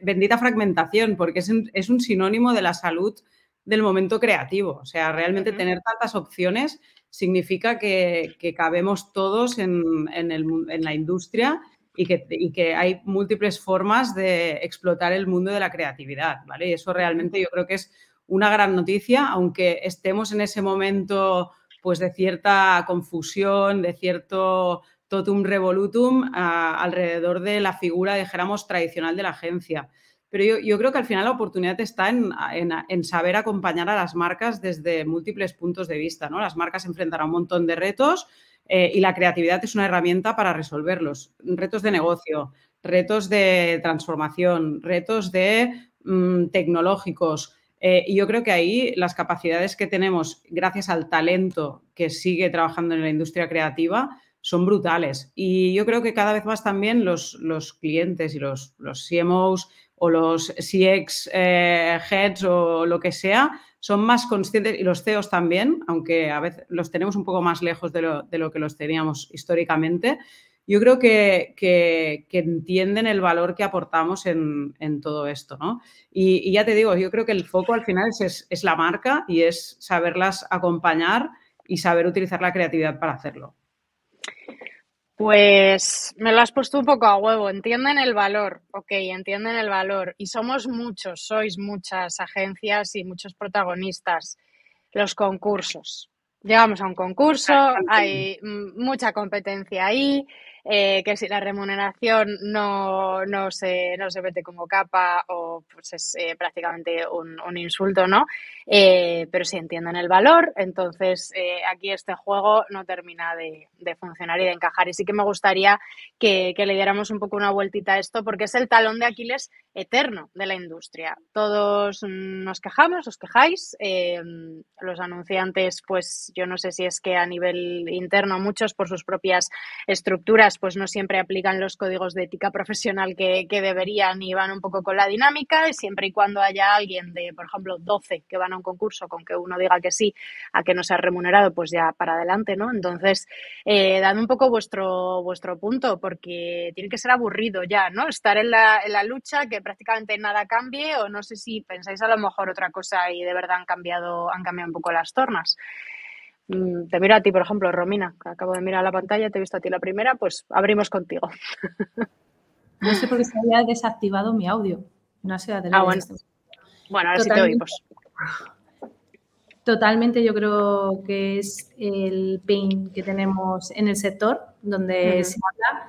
bendita fragmentación, porque es un sinónimo de la salud del momento creativo. O sea, realmente tener tantas opciones significa que cabemos todos en la industria y que hay múltiples formas de explotar el mundo de la creatividad, ¿vale? Y eso realmente yo creo que es una gran noticia, aunque estemos en ese momento pues de cierta confusión, de cierto totum revolutum alrededor de la figura, dijéramos, tradicional de la agencia. Pero yo creo que al final la oportunidad está en saber acompañar a las marcas desde múltiples puntos de vista, ¿no? Las marcas se enfrentan a un montón de retos y la creatividad es una herramienta para resolverlos. Retos de negocio, retos de transformación, retos tecnológicos. Y yo creo que ahí las capacidades que tenemos gracias al talento que sigue trabajando en la industria creativa son brutales. Y yo creo que cada vez más también los clientes y los CMOs o los CX heads o lo que sea, son más conscientes, y los CEOs también, aunque a veces los tenemos un poco más lejos de lo que los teníamos históricamente. Yo creo que entienden el valor que aportamos en todo esto, ¿no? Y ya te digo, yo creo que el foco al final es la marca y es saberlas acompañar y saber utilizar la creatividad para hacerlo. Pues me lo has puesto un poco a huevo. Entienden el valor, entienden el valor. Y somos muchos, sois muchas agencias y muchos protagonistas. Los concursos. Llegamos a un concurso, hay mucha competencia ahí, que si la remuneración no se mete como capa o pues es prácticamente un insulto, ¿no? Pero sí entienden el valor, entonces aquí este juego no termina de funcionar y de encajar. Y sí que me gustaría que le diéramos un poco una vueltita a esto, porque es el talón de Aquiles eterno de la industria. Todos nos quejamos, os quejáis, los anunciantes, pues yo no sé si es que a nivel interno muchos por sus propias estructuras pues no siempre aplican los códigos de ética profesional que deberían y van un poco con la dinámica, y siempre y cuando haya alguien de, por ejemplo, 12 que van a un concurso, con que uno diga que sí a que no sea remunerado, pues ya para adelante, ¿no? Entonces, dad un poco vuestro punto, porque tiene que ser aburrido ya, ¿no? Estar en la lucha, que prácticamente nada cambie, o no sé si pensáis a lo mejor otra cosa y de verdad han cambiado un poco las tornas. Te miro a ti, por ejemplo, Romina, que acabo de mirar la pantalla, te he visto a ti la primera, pues abrimos contigo. No sé por qué se había desactivado mi audio. No ha sido de bueno, ahora sí te oímos. Totalmente, yo creo que es el pain que tenemos en el sector donde se habla.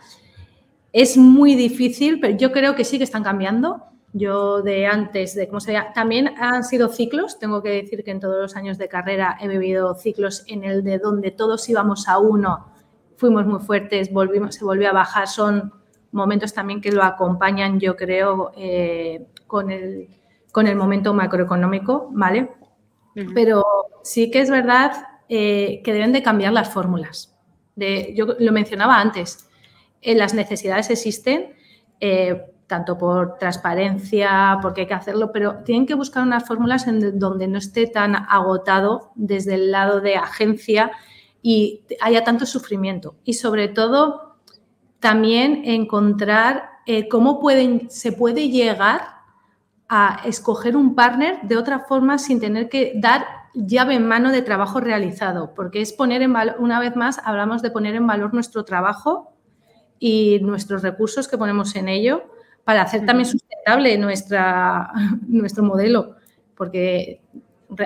Es muy difícil, pero yo creo que sí que están cambiando. Yo de antes, de cómo se veía, también han sido ciclos. Tengo que decir que en todos los años de carrera he vivido ciclos en el de donde todos íbamos a uno, fuimos muy fuertes, se volvió a bajar. Son momentos también que lo acompañan, yo creo, con el momento macroeconómico, ¿vale? Pero sí que es verdad que deben de cambiar las fórmulas. Yo lo mencionaba antes, las necesidades existen, tanto por transparencia, porque hay que hacerlo, pero tienen que buscar unas fórmulas donde no esté tan agotado desde el lado de agencia y haya tanto sufrimiento. Y sobre todo, también encontrar cómo se puede llegar a escoger un partner de otra forma sin tener que dar llave en mano de trabajo realizado, porque es poner en valor, una vez más, hablamos de poner en valor nuestro trabajo y nuestros recursos que ponemos en ello para hacer también sustentable nuestro modelo, porque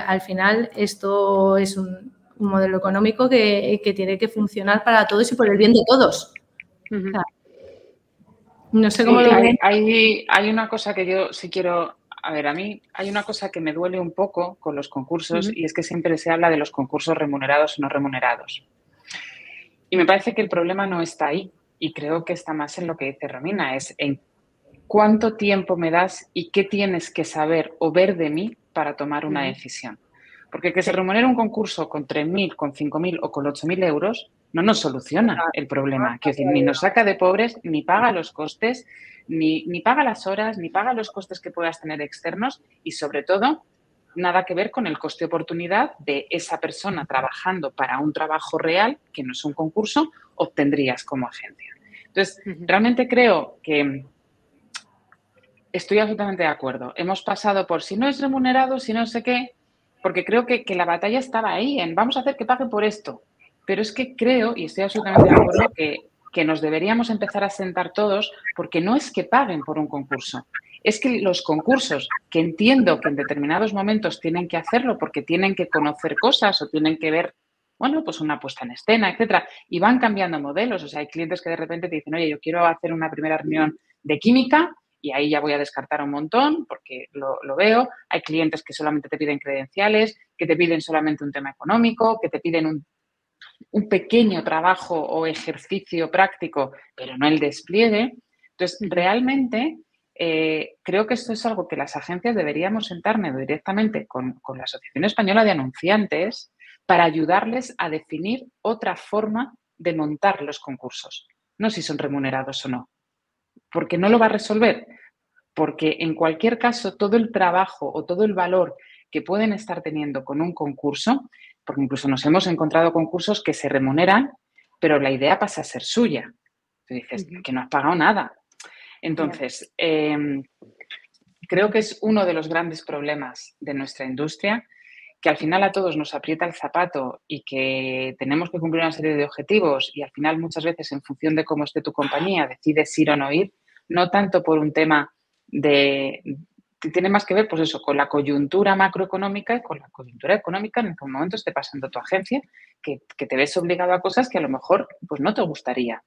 al final esto es un modelo económico que tiene que funcionar para todos y por el bien de todos. O sea, no sé cómo lo ven. Hay una cosa que yo sí quiero... A ver, a mí hay una cosa que me duele un poco con los concursos y es que siempre se habla de los concursos remunerados o no remunerados. Y me parece que el problema no está ahí y creo que está más en lo que dice Romina, es en cuánto tiempo me das y qué tienes que saber o ver de mí para tomar una decisión. Porque que se remunere un concurso con 3.000, con 5.000 o con 8.000 euros no nos soluciona el problema. Quiero decir, ni nos saca de pobres, ni paga los costes, ni paga las horas, ni paga los costes que puedas tener externos y, sobre todo, nada que ver con el coste-oportunidad de esa persona trabajando para un trabajo real, que no es un concurso, obtendrías como agencia. Entonces, realmente creo que estoy absolutamente de acuerdo. Hemos pasado por si no es remunerado, si no sé qué, porque creo que la batalla estaba ahí en vamos a hacer que pague por esto. Pero es que creo, y estoy absolutamente de acuerdo, que nos deberíamos empezar a sentar todos porque no es que paguen por un concurso. Es que los concursos, que entiendo que en determinados momentos tienen que hacerlo porque tienen que conocer cosas o tienen que ver, bueno, pues una puesta en escena, etcétera, y van cambiando modelos. O sea, hay clientes que de repente te dicen, oye, yo quiero hacer una primera reunión de química y ahí ya voy a descartar un montón porque lo veo. Hay clientes que solamente te piden credenciales, que te piden solamente un tema económico, que te piden un pequeño trabajo o ejercicio práctico, pero no el despliegue. Entonces, realmente creo que esto es algo que las agencias deberíamos sentarnos directamente con la Asociación Española de Anunciantes para ayudarles a definir otra forma de montar los concursos. No si son remunerados o no. Porque no lo va a resolver. Porque en cualquier caso, todo el trabajo o todo el valor que pueden estar teniendo con un concurso, porque incluso nos hemos encontrado concursos que se remuneran, pero la idea pasa a ser suya. Tú dices que no has pagado nada. Entonces, creo que es uno de los grandes problemas de nuestra industria, que al final a todos nos aprieta el zapato y que tenemos que cumplir una serie de objetivos y al final muchas veces en función de cómo esté tu compañía decides ir o no ir, no tanto por un tema que tiene más que ver, pues eso, con la coyuntura macroeconómica y con la coyuntura económica en el que un momento esté pasando tu agencia, que te ves obligado a cosas que a lo mejor pues no te gustaría.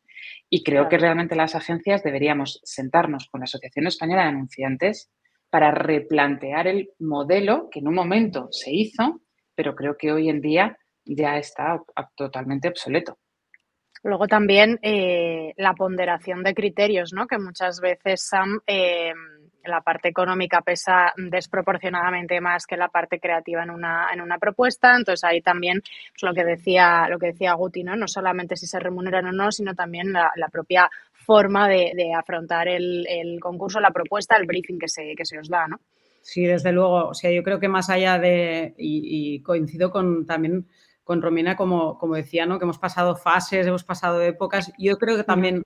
Y creo que realmente las agencias deberíamos sentarnos con la Asociación Española de Anunciantes para replantear el modelo que en un momento se hizo, pero creo que hoy en día ya está totalmente obsoleto. Luego también la ponderación de criterios, ¿no? Que muchas veces, Sam, la parte económica pesa desproporcionadamente más que la parte creativa en una propuesta. Entonces ahí también pues, lo que decía Guti, ¿no? No solamente si se remuneran o no, sino también la propia forma de afrontar el concurso, la propuesta, el briefing que se os da, ¿no? Sí, desde luego. O sea, yo creo que más allá de, y coincido también con Romina, como decía, ¿no? Que hemos pasado fases, hemos pasado épocas. Yo creo que también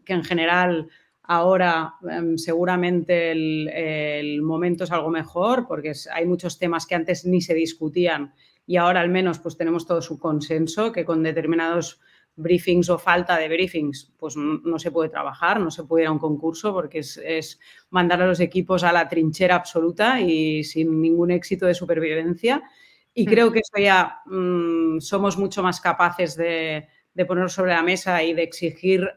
que en general ahora seguramente el momento es algo mejor porque hay muchos temas que antes ni se discutían y ahora al menos pues tenemos todo su consenso, que con determinados briefings o falta de briefings pues no se puede trabajar, no se puede ir a un concurso porque es mandar a los equipos a la trinchera absoluta y sin ningún éxito de supervivencia. Y creo que eso ya somos mucho más capaces de poner sobre la mesa y de exigir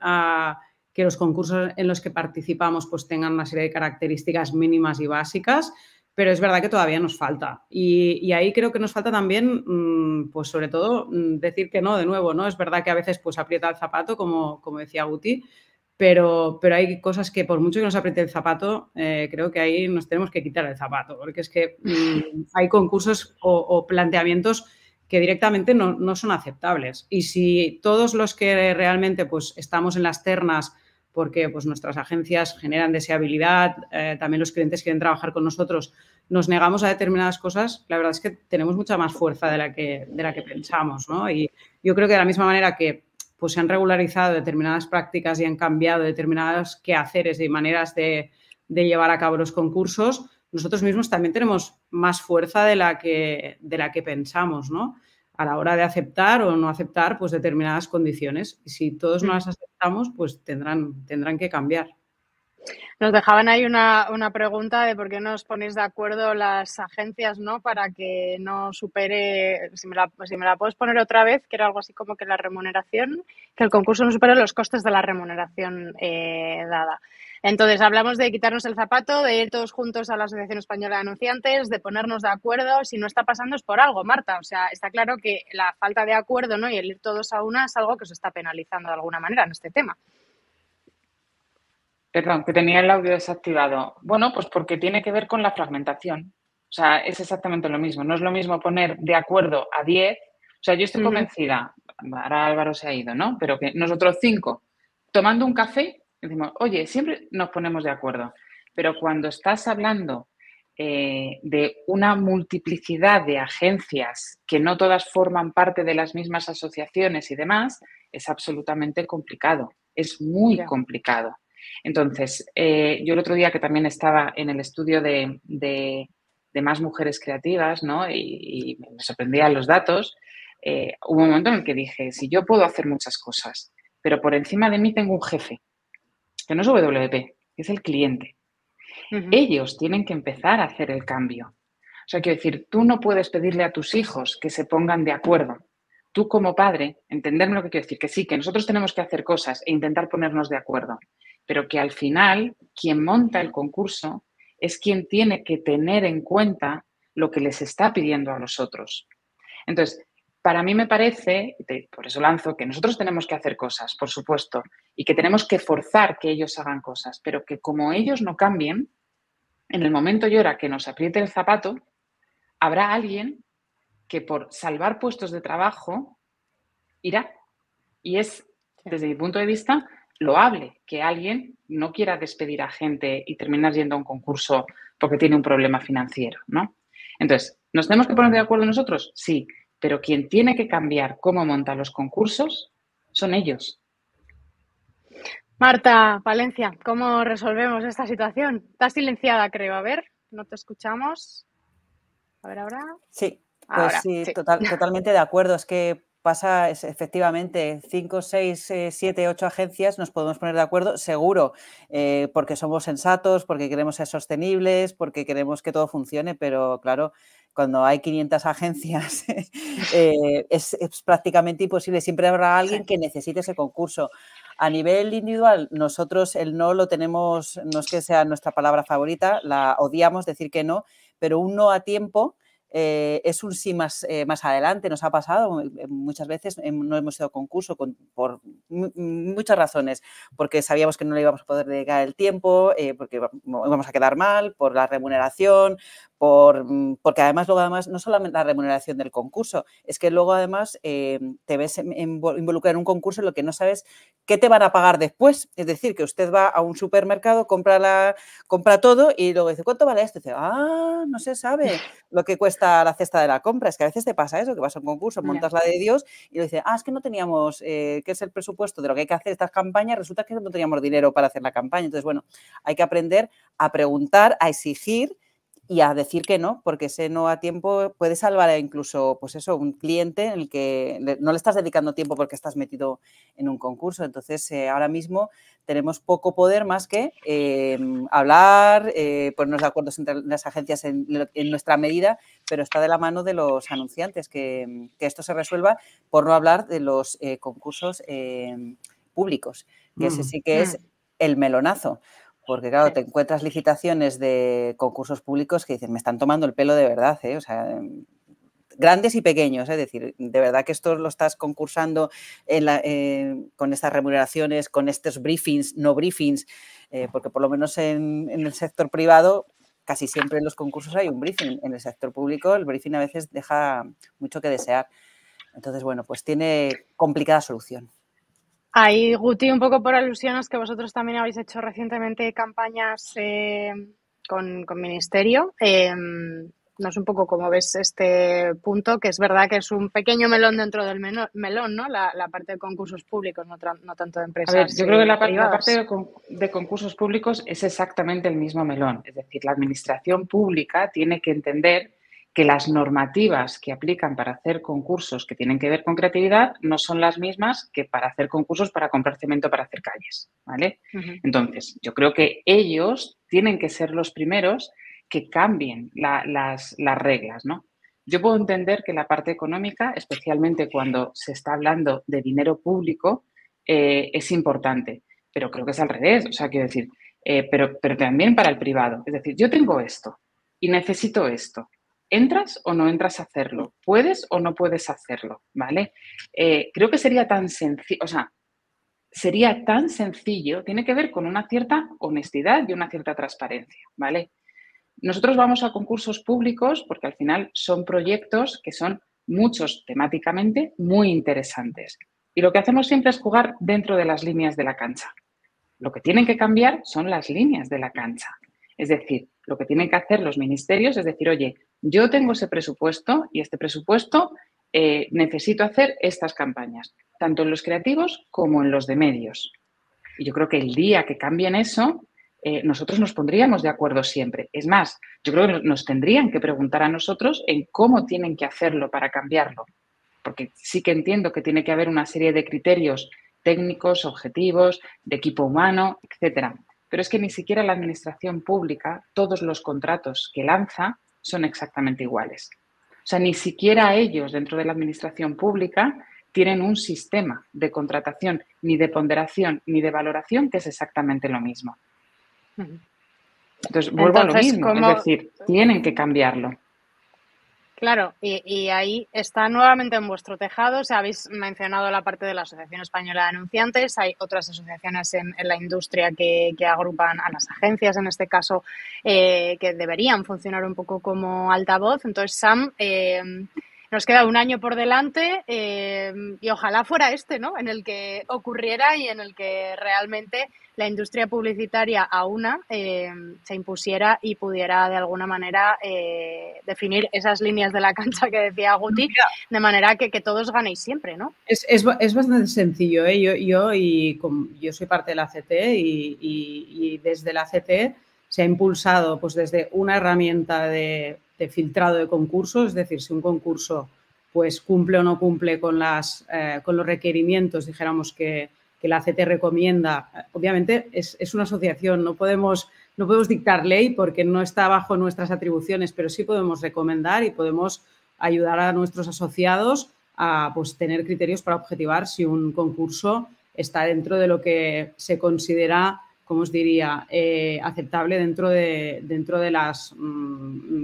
que los concursos en los que participamos pues tengan una serie de características mínimas y básicas, pero es verdad que todavía nos falta. Y ahí creo que nos falta también, pues sobre todo, decir que no, de nuevo, ¿no? Es verdad que a veces pues aprieta el zapato, como decía Guti, pero hay cosas que por mucho que nos apriete el zapato, creo que ahí nos tenemos que quitar el zapato, porque es que hay concursos o planteamientos que directamente no son aceptables. Y si todos los que realmente pues, estamos en las ternas porque pues, nuestras agencias generan deseabilidad, también los clientes quieren trabajar con nosotros, nos negamos a determinadas cosas, la verdad es que tenemos mucha más fuerza de la que pensamos, ¿no? Y yo creo que de la misma manera que pues, se han regularizado determinadas prácticas y han cambiado determinados quehaceres y maneras de llevar a cabo los concursos, nosotros mismos también tenemos más fuerza de la que pensamos, ¿no? A la hora de aceptar o no aceptar pues, determinadas condiciones. Y si todos no las aceptamos, pues tendrán que cambiar. Nos dejaban ahí una pregunta de por qué no os ponéis de acuerdo las agencias, ¿no? Para que no supere, si me la puedes poner otra vez, que era algo así como que la remuneración, que el concurso no supere los costes de la remuneración dada. Entonces, hablamos de quitarnos el zapato, de ir todos juntos a la Asociación Española de Anunciantes, de ponernos de acuerdo. Si no está pasando es por algo, Marta. O sea, está claro que la falta de acuerdo, ¿no? Y el ir todos a una es algo que se está penalizando de alguna manera en este tema. Perdón, que tenía el audio desactivado. Bueno, pues porque tiene que ver con la fragmentación. O sea, es exactamente lo mismo. No es lo mismo poner de acuerdo a 10. O sea, yo estoy convencida, ahora Álvaro se ha ido, ¿no? Pero que nosotros 5, tomando un café, decimos, oye, siempre nos ponemos de acuerdo. Pero cuando estás hablando de una multiplicidad de agencias que no todas forman parte de las mismas asociaciones y demás, es absolutamente complicado. Es muy complicado. Entonces, yo el otro día que también estaba en el estudio de más mujeres creativas, ¿no? Y me sorprendían los datos, hubo un momento en el que dije, si yo puedo hacer muchas cosas, pero por encima de mí tengo un jefe, que no es WP, que es el cliente. Ellos tienen que empezar a hacer el cambio. O sea, quiero decir, tú no puedes pedirle a tus hijos que se pongan de acuerdo. Tú como padre, entenderme lo que quiero decir, que sí, que nosotros tenemos que hacer cosas e intentar ponernos de acuerdo, pero que al final quien monta el concurso es quien tiene que tener en cuenta lo que les está pidiendo a los otros. Entonces, para mí me parece, por eso lanzo, que nosotros tenemos que hacer cosas, por supuesto, y que tenemos que forzar que ellos hagan cosas, pero que como ellos no cambien, en el momento y hora que nos apriete el zapato, habrá alguien que por salvar puestos de trabajo irá. Y es, desde mi punto de vista, loable que alguien no quiera despedir a gente y terminar yendo a un concurso porque tiene un problema financiero, ¿no? Entonces, ¿nos tenemos que poner de acuerdo nosotros? Sí, pero quien tiene que cambiar cómo monta los concursos son ellos. Marta, Valencia, ¿cómo resolvemos esta situación? Estás silenciada, creo. A ver, no te escuchamos. A ver, ahora. Sí, pues ahora, sí. Totalmente de acuerdo. Es que pasa, efectivamente, 5, 6, 7, 8 agencias nos podemos poner de acuerdo, seguro, porque somos sensatos, porque queremos ser sostenibles, porque queremos que todo funcione, pero claro, cuando hay 500 agencias es prácticamente imposible. Siempre habrá alguien que necesite ese concurso. A nivel individual, nosotros el no lo tenemos, no es que sea nuestra palabra favorita, la odiamos decir que no, pero un no a tiempo es un sí más adelante. Nos ha pasado muchas veces, no hemos ido a concurso por muchas razones, porque sabíamos que no le íbamos a poder dedicar el tiempo, porque íbamos a quedar mal, por la remuneración, porque además luego no solamente la remuneración del concurso, es que luego además te ves involucrado en un concurso en lo que no sabes qué te van a pagar después. Es decir, que usted va a un supermercado, compra todo y luego dice, ¿cuánto vale esto? Y dice, no se sabe lo que cuesta la cesta de la compra. Es que a veces te pasa eso, que vas a un concurso, montas la de Dios y le dices, es que no teníamos, ¿qué es el presupuesto de lo que hay que hacer estas campañas? Resulta que no teníamos dinero para hacer la campaña. Entonces, bueno, hay que aprender a preguntar, a exigir y a decir que no, porque ese no a tiempo puede salvar a incluso, pues eso, un cliente en el que no le estás dedicando tiempo porque estás metido en un concurso. Entonces, ahora mismo tenemos poco poder más que hablar, ponernos de acuerdo entre las agencias en nuestra medida, pero está de la mano de los anunciantes que esto se resuelva, por no hablar de los concursos públicos, que ese sí que es el melonazo. Porque, claro, te encuentras licitaciones de concursos públicos que dicen, me están tomando el pelo de verdad, ¿eh? O sea, grandes y pequeños, es decir, de verdad que esto lo estás concursando con estas remuneraciones, con estos briefings, no briefings, porque por lo menos en el sector privado casi siempre en los concursos hay un briefing. En el sector público el briefing a veces deja mucho que desear. Entonces, bueno, pues tiene complicada solución. Ahí, Guti, un poco por alusiones que vosotros también habéis hecho recientemente campañas con Ministerio. No sé un poco cómo ves este punto, que es verdad que es un pequeño melón dentro del melón, ¿no? La parte de concursos públicos, no tanto de empresas. A ver, yo creo que la parte de concursos públicos es exactamente el mismo melón. Es decir, la administración pública tiene que entender que las normativas que aplican para hacer concursos que tienen que ver con creatividad no son las mismas que para hacer concursos para comprar cemento para hacer calles, ¿vale? Entonces, yo creo que ellos tienen que ser los primeros que cambien las reglas, ¿no? Yo puedo entender que la parte económica, especialmente cuando se está hablando de dinero público, es importante, pero creo que es al revés. O sea, quiero decir, pero también para el privado. Es decir, yo tengo esto y necesito esto. ¿Entras o no entras a hacerlo? ¿Puedes o no puedes hacerlo? ¿Vale? Creo que sería tan sencillo, o sea, sería tan sencillo, tiene que ver con una cierta honestidad y una cierta transparencia, ¿vale? Nosotros vamos a concursos públicos porque al final son proyectos que son muchos temáticamente muy interesantes. Y lo que hacemos siempre es jugar dentro de las líneas de la cancha. Lo que tienen que cambiar son las líneas de la cancha. Es decir, lo que tienen que hacer los ministerios es decir, oye, yo tengo ese presupuesto y este presupuesto necesito hacer estas campañas, tanto en los creativos como en los de medios. Y yo creo que el día que cambien eso, nosotros nos pondríamos de acuerdo siempre. Es más, yo creo que nos tendrían que preguntar a nosotros en cómo tienen que hacerlo para cambiarlo. Porque sí que entiendo que tiene que haber una serie de criterios técnicos, objetivos, de equipo humano, etcétera. Pero es que ni siquiera la administración pública, todos los contratos que lanza son exactamente iguales. O sea, ni siquiera ellos dentro de la administración pública tienen un sistema de contratación, ni de ponderación, ni de valoración que es exactamente lo mismo. Entonces, vuelvo a lo mismo, es decir, tienen que cambiarlo. Claro, y ahí está nuevamente en vuestro tejado. O sea, habéis mencionado la parte de la Asociación Española de Anunciantes, hay otras asociaciones en la industria que agrupan a las agencias, en este caso, que deberían funcionar un poco como altavoz. Entonces, Sam, nos queda un año por delante y ojalá fuera ¿no? En el que ocurriera y en el que realmente la industria publicitaria a una se impusiera y pudiera de alguna manera definir esas líneas de la cancha que decía Guti, de manera que todos ganéis siempre, ¿no? Es bastante sencillo, ¿eh? Yo soy parte de la ACT y desde la ACT se ha impulsado pues desde una herramienta de filtrado de concursos, es decir, si un concurso pues cumple o no cumple con los requerimientos, dijéramos que la ACT recomienda. Obviamente es una asociación, no podemos dictar ley porque no está bajo nuestras atribuciones, pero sí podemos recomendar y podemos ayudar a nuestros asociados a pues, tener criterios para objetivar si un concurso está dentro de lo que se considera, como os diría, aceptable dentro de las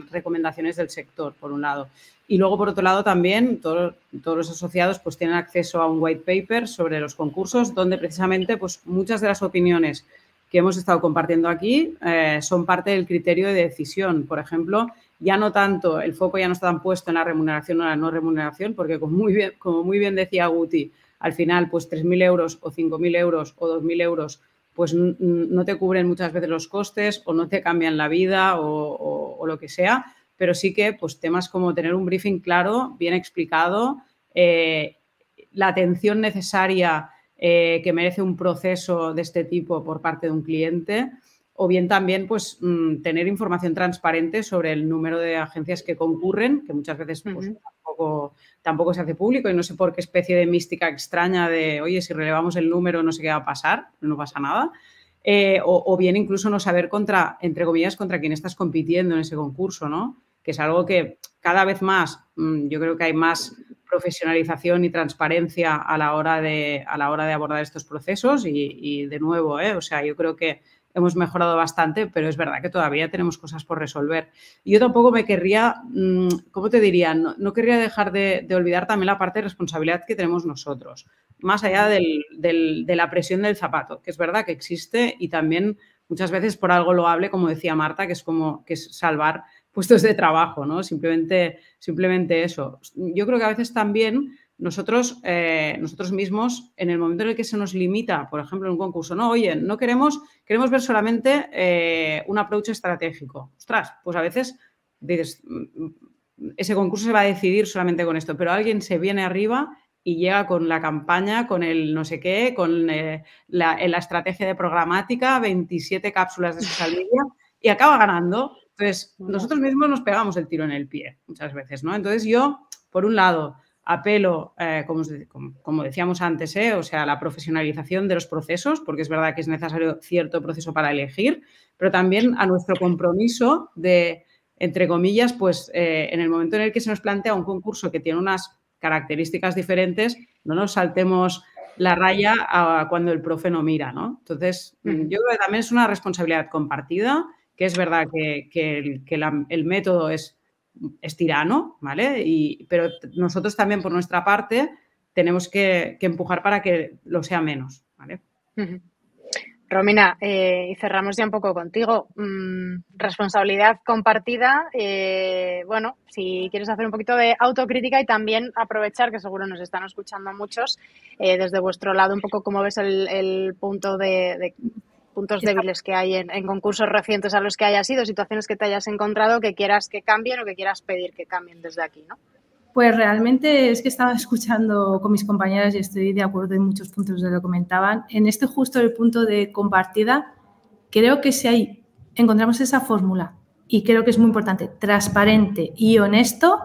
recomendaciones del sector, por un lado. Y luego, por otro lado, también todos los asociados pues, tienen acceso a un white paper sobre los concursos, donde precisamente pues, muchas de las opiniones que hemos estado compartiendo aquí son parte del criterio de decisión. Por ejemplo, ya no tanto, el foco ya no está tan puesto en la remuneración o la no remuneración, porque como muy bien decía Guti, al final, pues 3.000 euros o 5.000 euros o 2.000 euros pues no te cubren muchas veces los costes o no te cambian la vida o lo que sea, pero sí que pues temas como tener un briefing claro, bien explicado, la atención necesaria que merece un proceso de este tipo por parte de un cliente, o bien también pues tener información transparente sobre el número de agencias que concurren, que muchas veces pues, tampoco se hace público y no sé por qué especie de mística extraña de, oye, si relevamos el número no sé qué va a pasar, no pasa nada. O bien incluso no saber entre comillas, contra quién estás compitiendo en ese concurso, ¿no? Que es algo que cada vez más, yo creo que hay más profesionalización y transparencia a la hora de abordar estos procesos y de nuevo, o sea, yo creo que hemos mejorado bastante, pero es verdad que todavía tenemos cosas por resolver. Y yo tampoco me querría, ¿cómo te diría? No querría dejar de olvidar también la parte de responsabilidad que tenemos nosotros, más allá de la presión del zapato, que es verdad que existe y también muchas veces por algo loable, como decía Marta, que es salvar puestos de trabajo, ¿no? Simplemente eso. Yo creo que a veces también nosotros mismos, en el momento en el que se nos limita, por ejemplo, en un concurso, no, oye, no queremos ver solamente un approach estratégico. Ostras, pues a veces dices, ese concurso se va a decidir solamente con esto, pero alguien se viene arriba y llega con la campaña, con el no sé qué, con la estrategia de programática, 27 cápsulas de social media y acaba ganando. Entonces, nosotros mismos nos pegamos el tiro en el pie muchas veces, ¿no? Entonces, yo, por un lado, apelo, como decíamos antes, o sea, la profesionalización de los procesos, porque es verdad que es necesario cierto proceso para elegir, pero también a nuestro compromiso de, entre comillas, pues en el momento en el que se nos plantea un concurso que tiene unas características diferentes, no nos saltemos la raya cuando el profe no mira, ¿no? Entonces, yo creo que también es una responsabilidad compartida, que es verdad que el método es tirano, ¿vale? Pero nosotros también, por nuestra parte, tenemos que empujar para que lo sea menos, ¿vale? Romina, y cerramos ya un poco contigo. Responsabilidad compartida. Bueno, si quieres hacer un poquito de autocrítica y también aprovechar, que seguro nos están escuchando muchos, desde vuestro lado, un poco cómo ves el punto de puntos débiles que hay en concursos recientes a los que hayas ido, situaciones que te hayas encontrado, que quieras que cambien o que quieras pedir que cambien desde aquí, ¿no? Pues realmente es que estaba escuchando con mis compañeras y estoy de acuerdo en muchos puntos de lo que comentaban. En este justo el punto de compartida, creo que si encontramos esa fórmula y creo que es muy importante, transparente y honesto,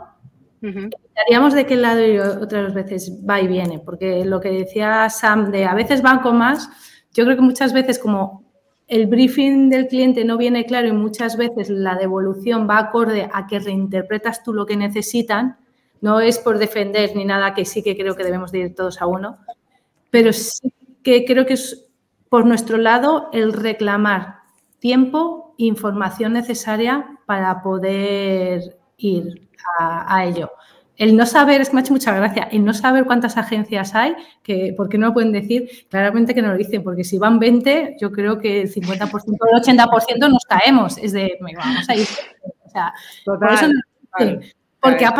estaríamos de qué lado y otras veces va y viene, porque lo que decía Sam de a veces van con más, yo creo que muchas veces como el briefing del cliente no viene claro y muchas veces la devolución va acorde a que reinterpretas tú lo que necesitan. No es por defender ni nada, que sí que creo que debemos de ir todos a uno, pero sí que creo que es por nuestro lado el reclamar tiempo e información necesaria para poder ir a ello. El no saber, es que me ha hecho mucha gracia, el no saber cuántas agencias hay, porque no lo pueden decir, claramente que no lo dicen, porque si van 20, yo creo que el 50% o el 80% nos caemos, es de, vamos a ir. O sea, total, por eso no lo dicen. Porque ha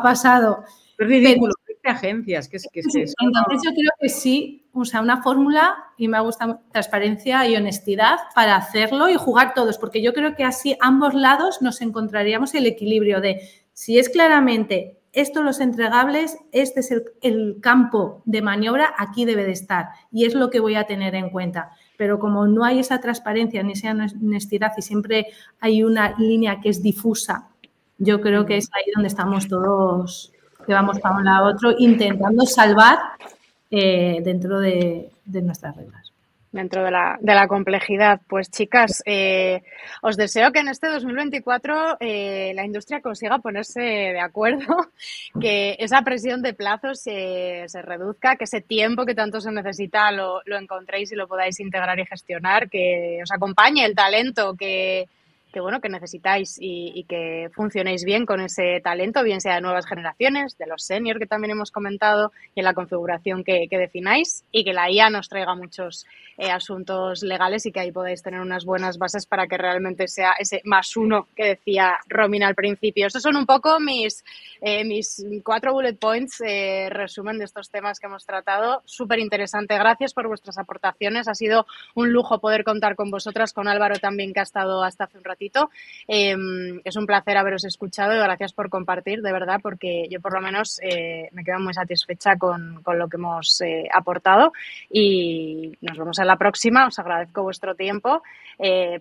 pasado. Es ridículo, 20 agencias. Entonces yo creo que sí, o sea, una fórmula, y me gusta transparencia y honestidad para hacerlo y jugar todos, porque yo creo que así ambos lados nos encontraríamos el equilibrio de, si es claramente estos los entregables, este es el campo de maniobra, aquí debe de estar y es lo que voy a tener en cuenta. Pero como no hay esa transparencia ni esa honestidad y siempre hay una línea que es difusa, yo creo que es ahí donde estamos todos, que vamos para un lado a otro, intentando salvar dentro de nuestras reglas. Dentro de la complejidad. Pues chicas, os deseo que en este 2024 la industria consiga ponerse de acuerdo, que esa presión de plazos se reduzca, que ese tiempo que tanto se necesita lo encontréis y lo podáis integrar y gestionar, que os acompañe el talento que necesitáis y que funcionéis bien con ese talento, bien sea de nuevas generaciones, de los senior que también hemos comentado, y en la configuración que defináis, y que la IA nos traiga muchos asuntos legales y que ahí podáis tener unas buenas bases para que realmente sea ese +1 que decía Romina al principio. Estos son un poco mis 4 bullet points, resumen de estos temas que hemos tratado. Súper interesante. Gracias por vuestras aportaciones. Ha sido un lujo poder contar con vosotras, con Álvaro también, que ha estado hasta hace un ratito. Es un placer haberos escuchado y gracias por compartir, de verdad, porque yo por lo menos me quedo muy satisfecha con lo que hemos aportado y nos vemos en la próxima. Os agradezco vuestro tiempo.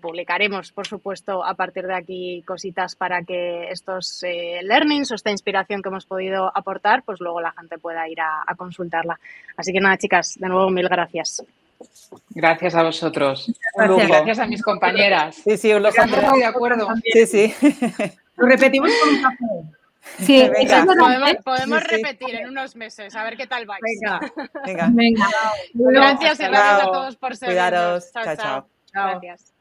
Publicaremos, por supuesto, a partir de aquí cositas para que estos learnings o esta inspiración que hemos podido aportar, pues luego la gente pueda ir a consultarla. Así que nada, chicas, de nuevo mil gracias. Gracias a vosotros. Un lujo. Gracias a mis compañeras. Sí, un lujo. Estoy de acuerdo. Sí. Lo repetimos con un café. Sí, podemos repetir en unos meses, a ver qué tal vais. Venga. Gracias y gracias a todos por seguirnos. Cuidaros. Chao. Gracias.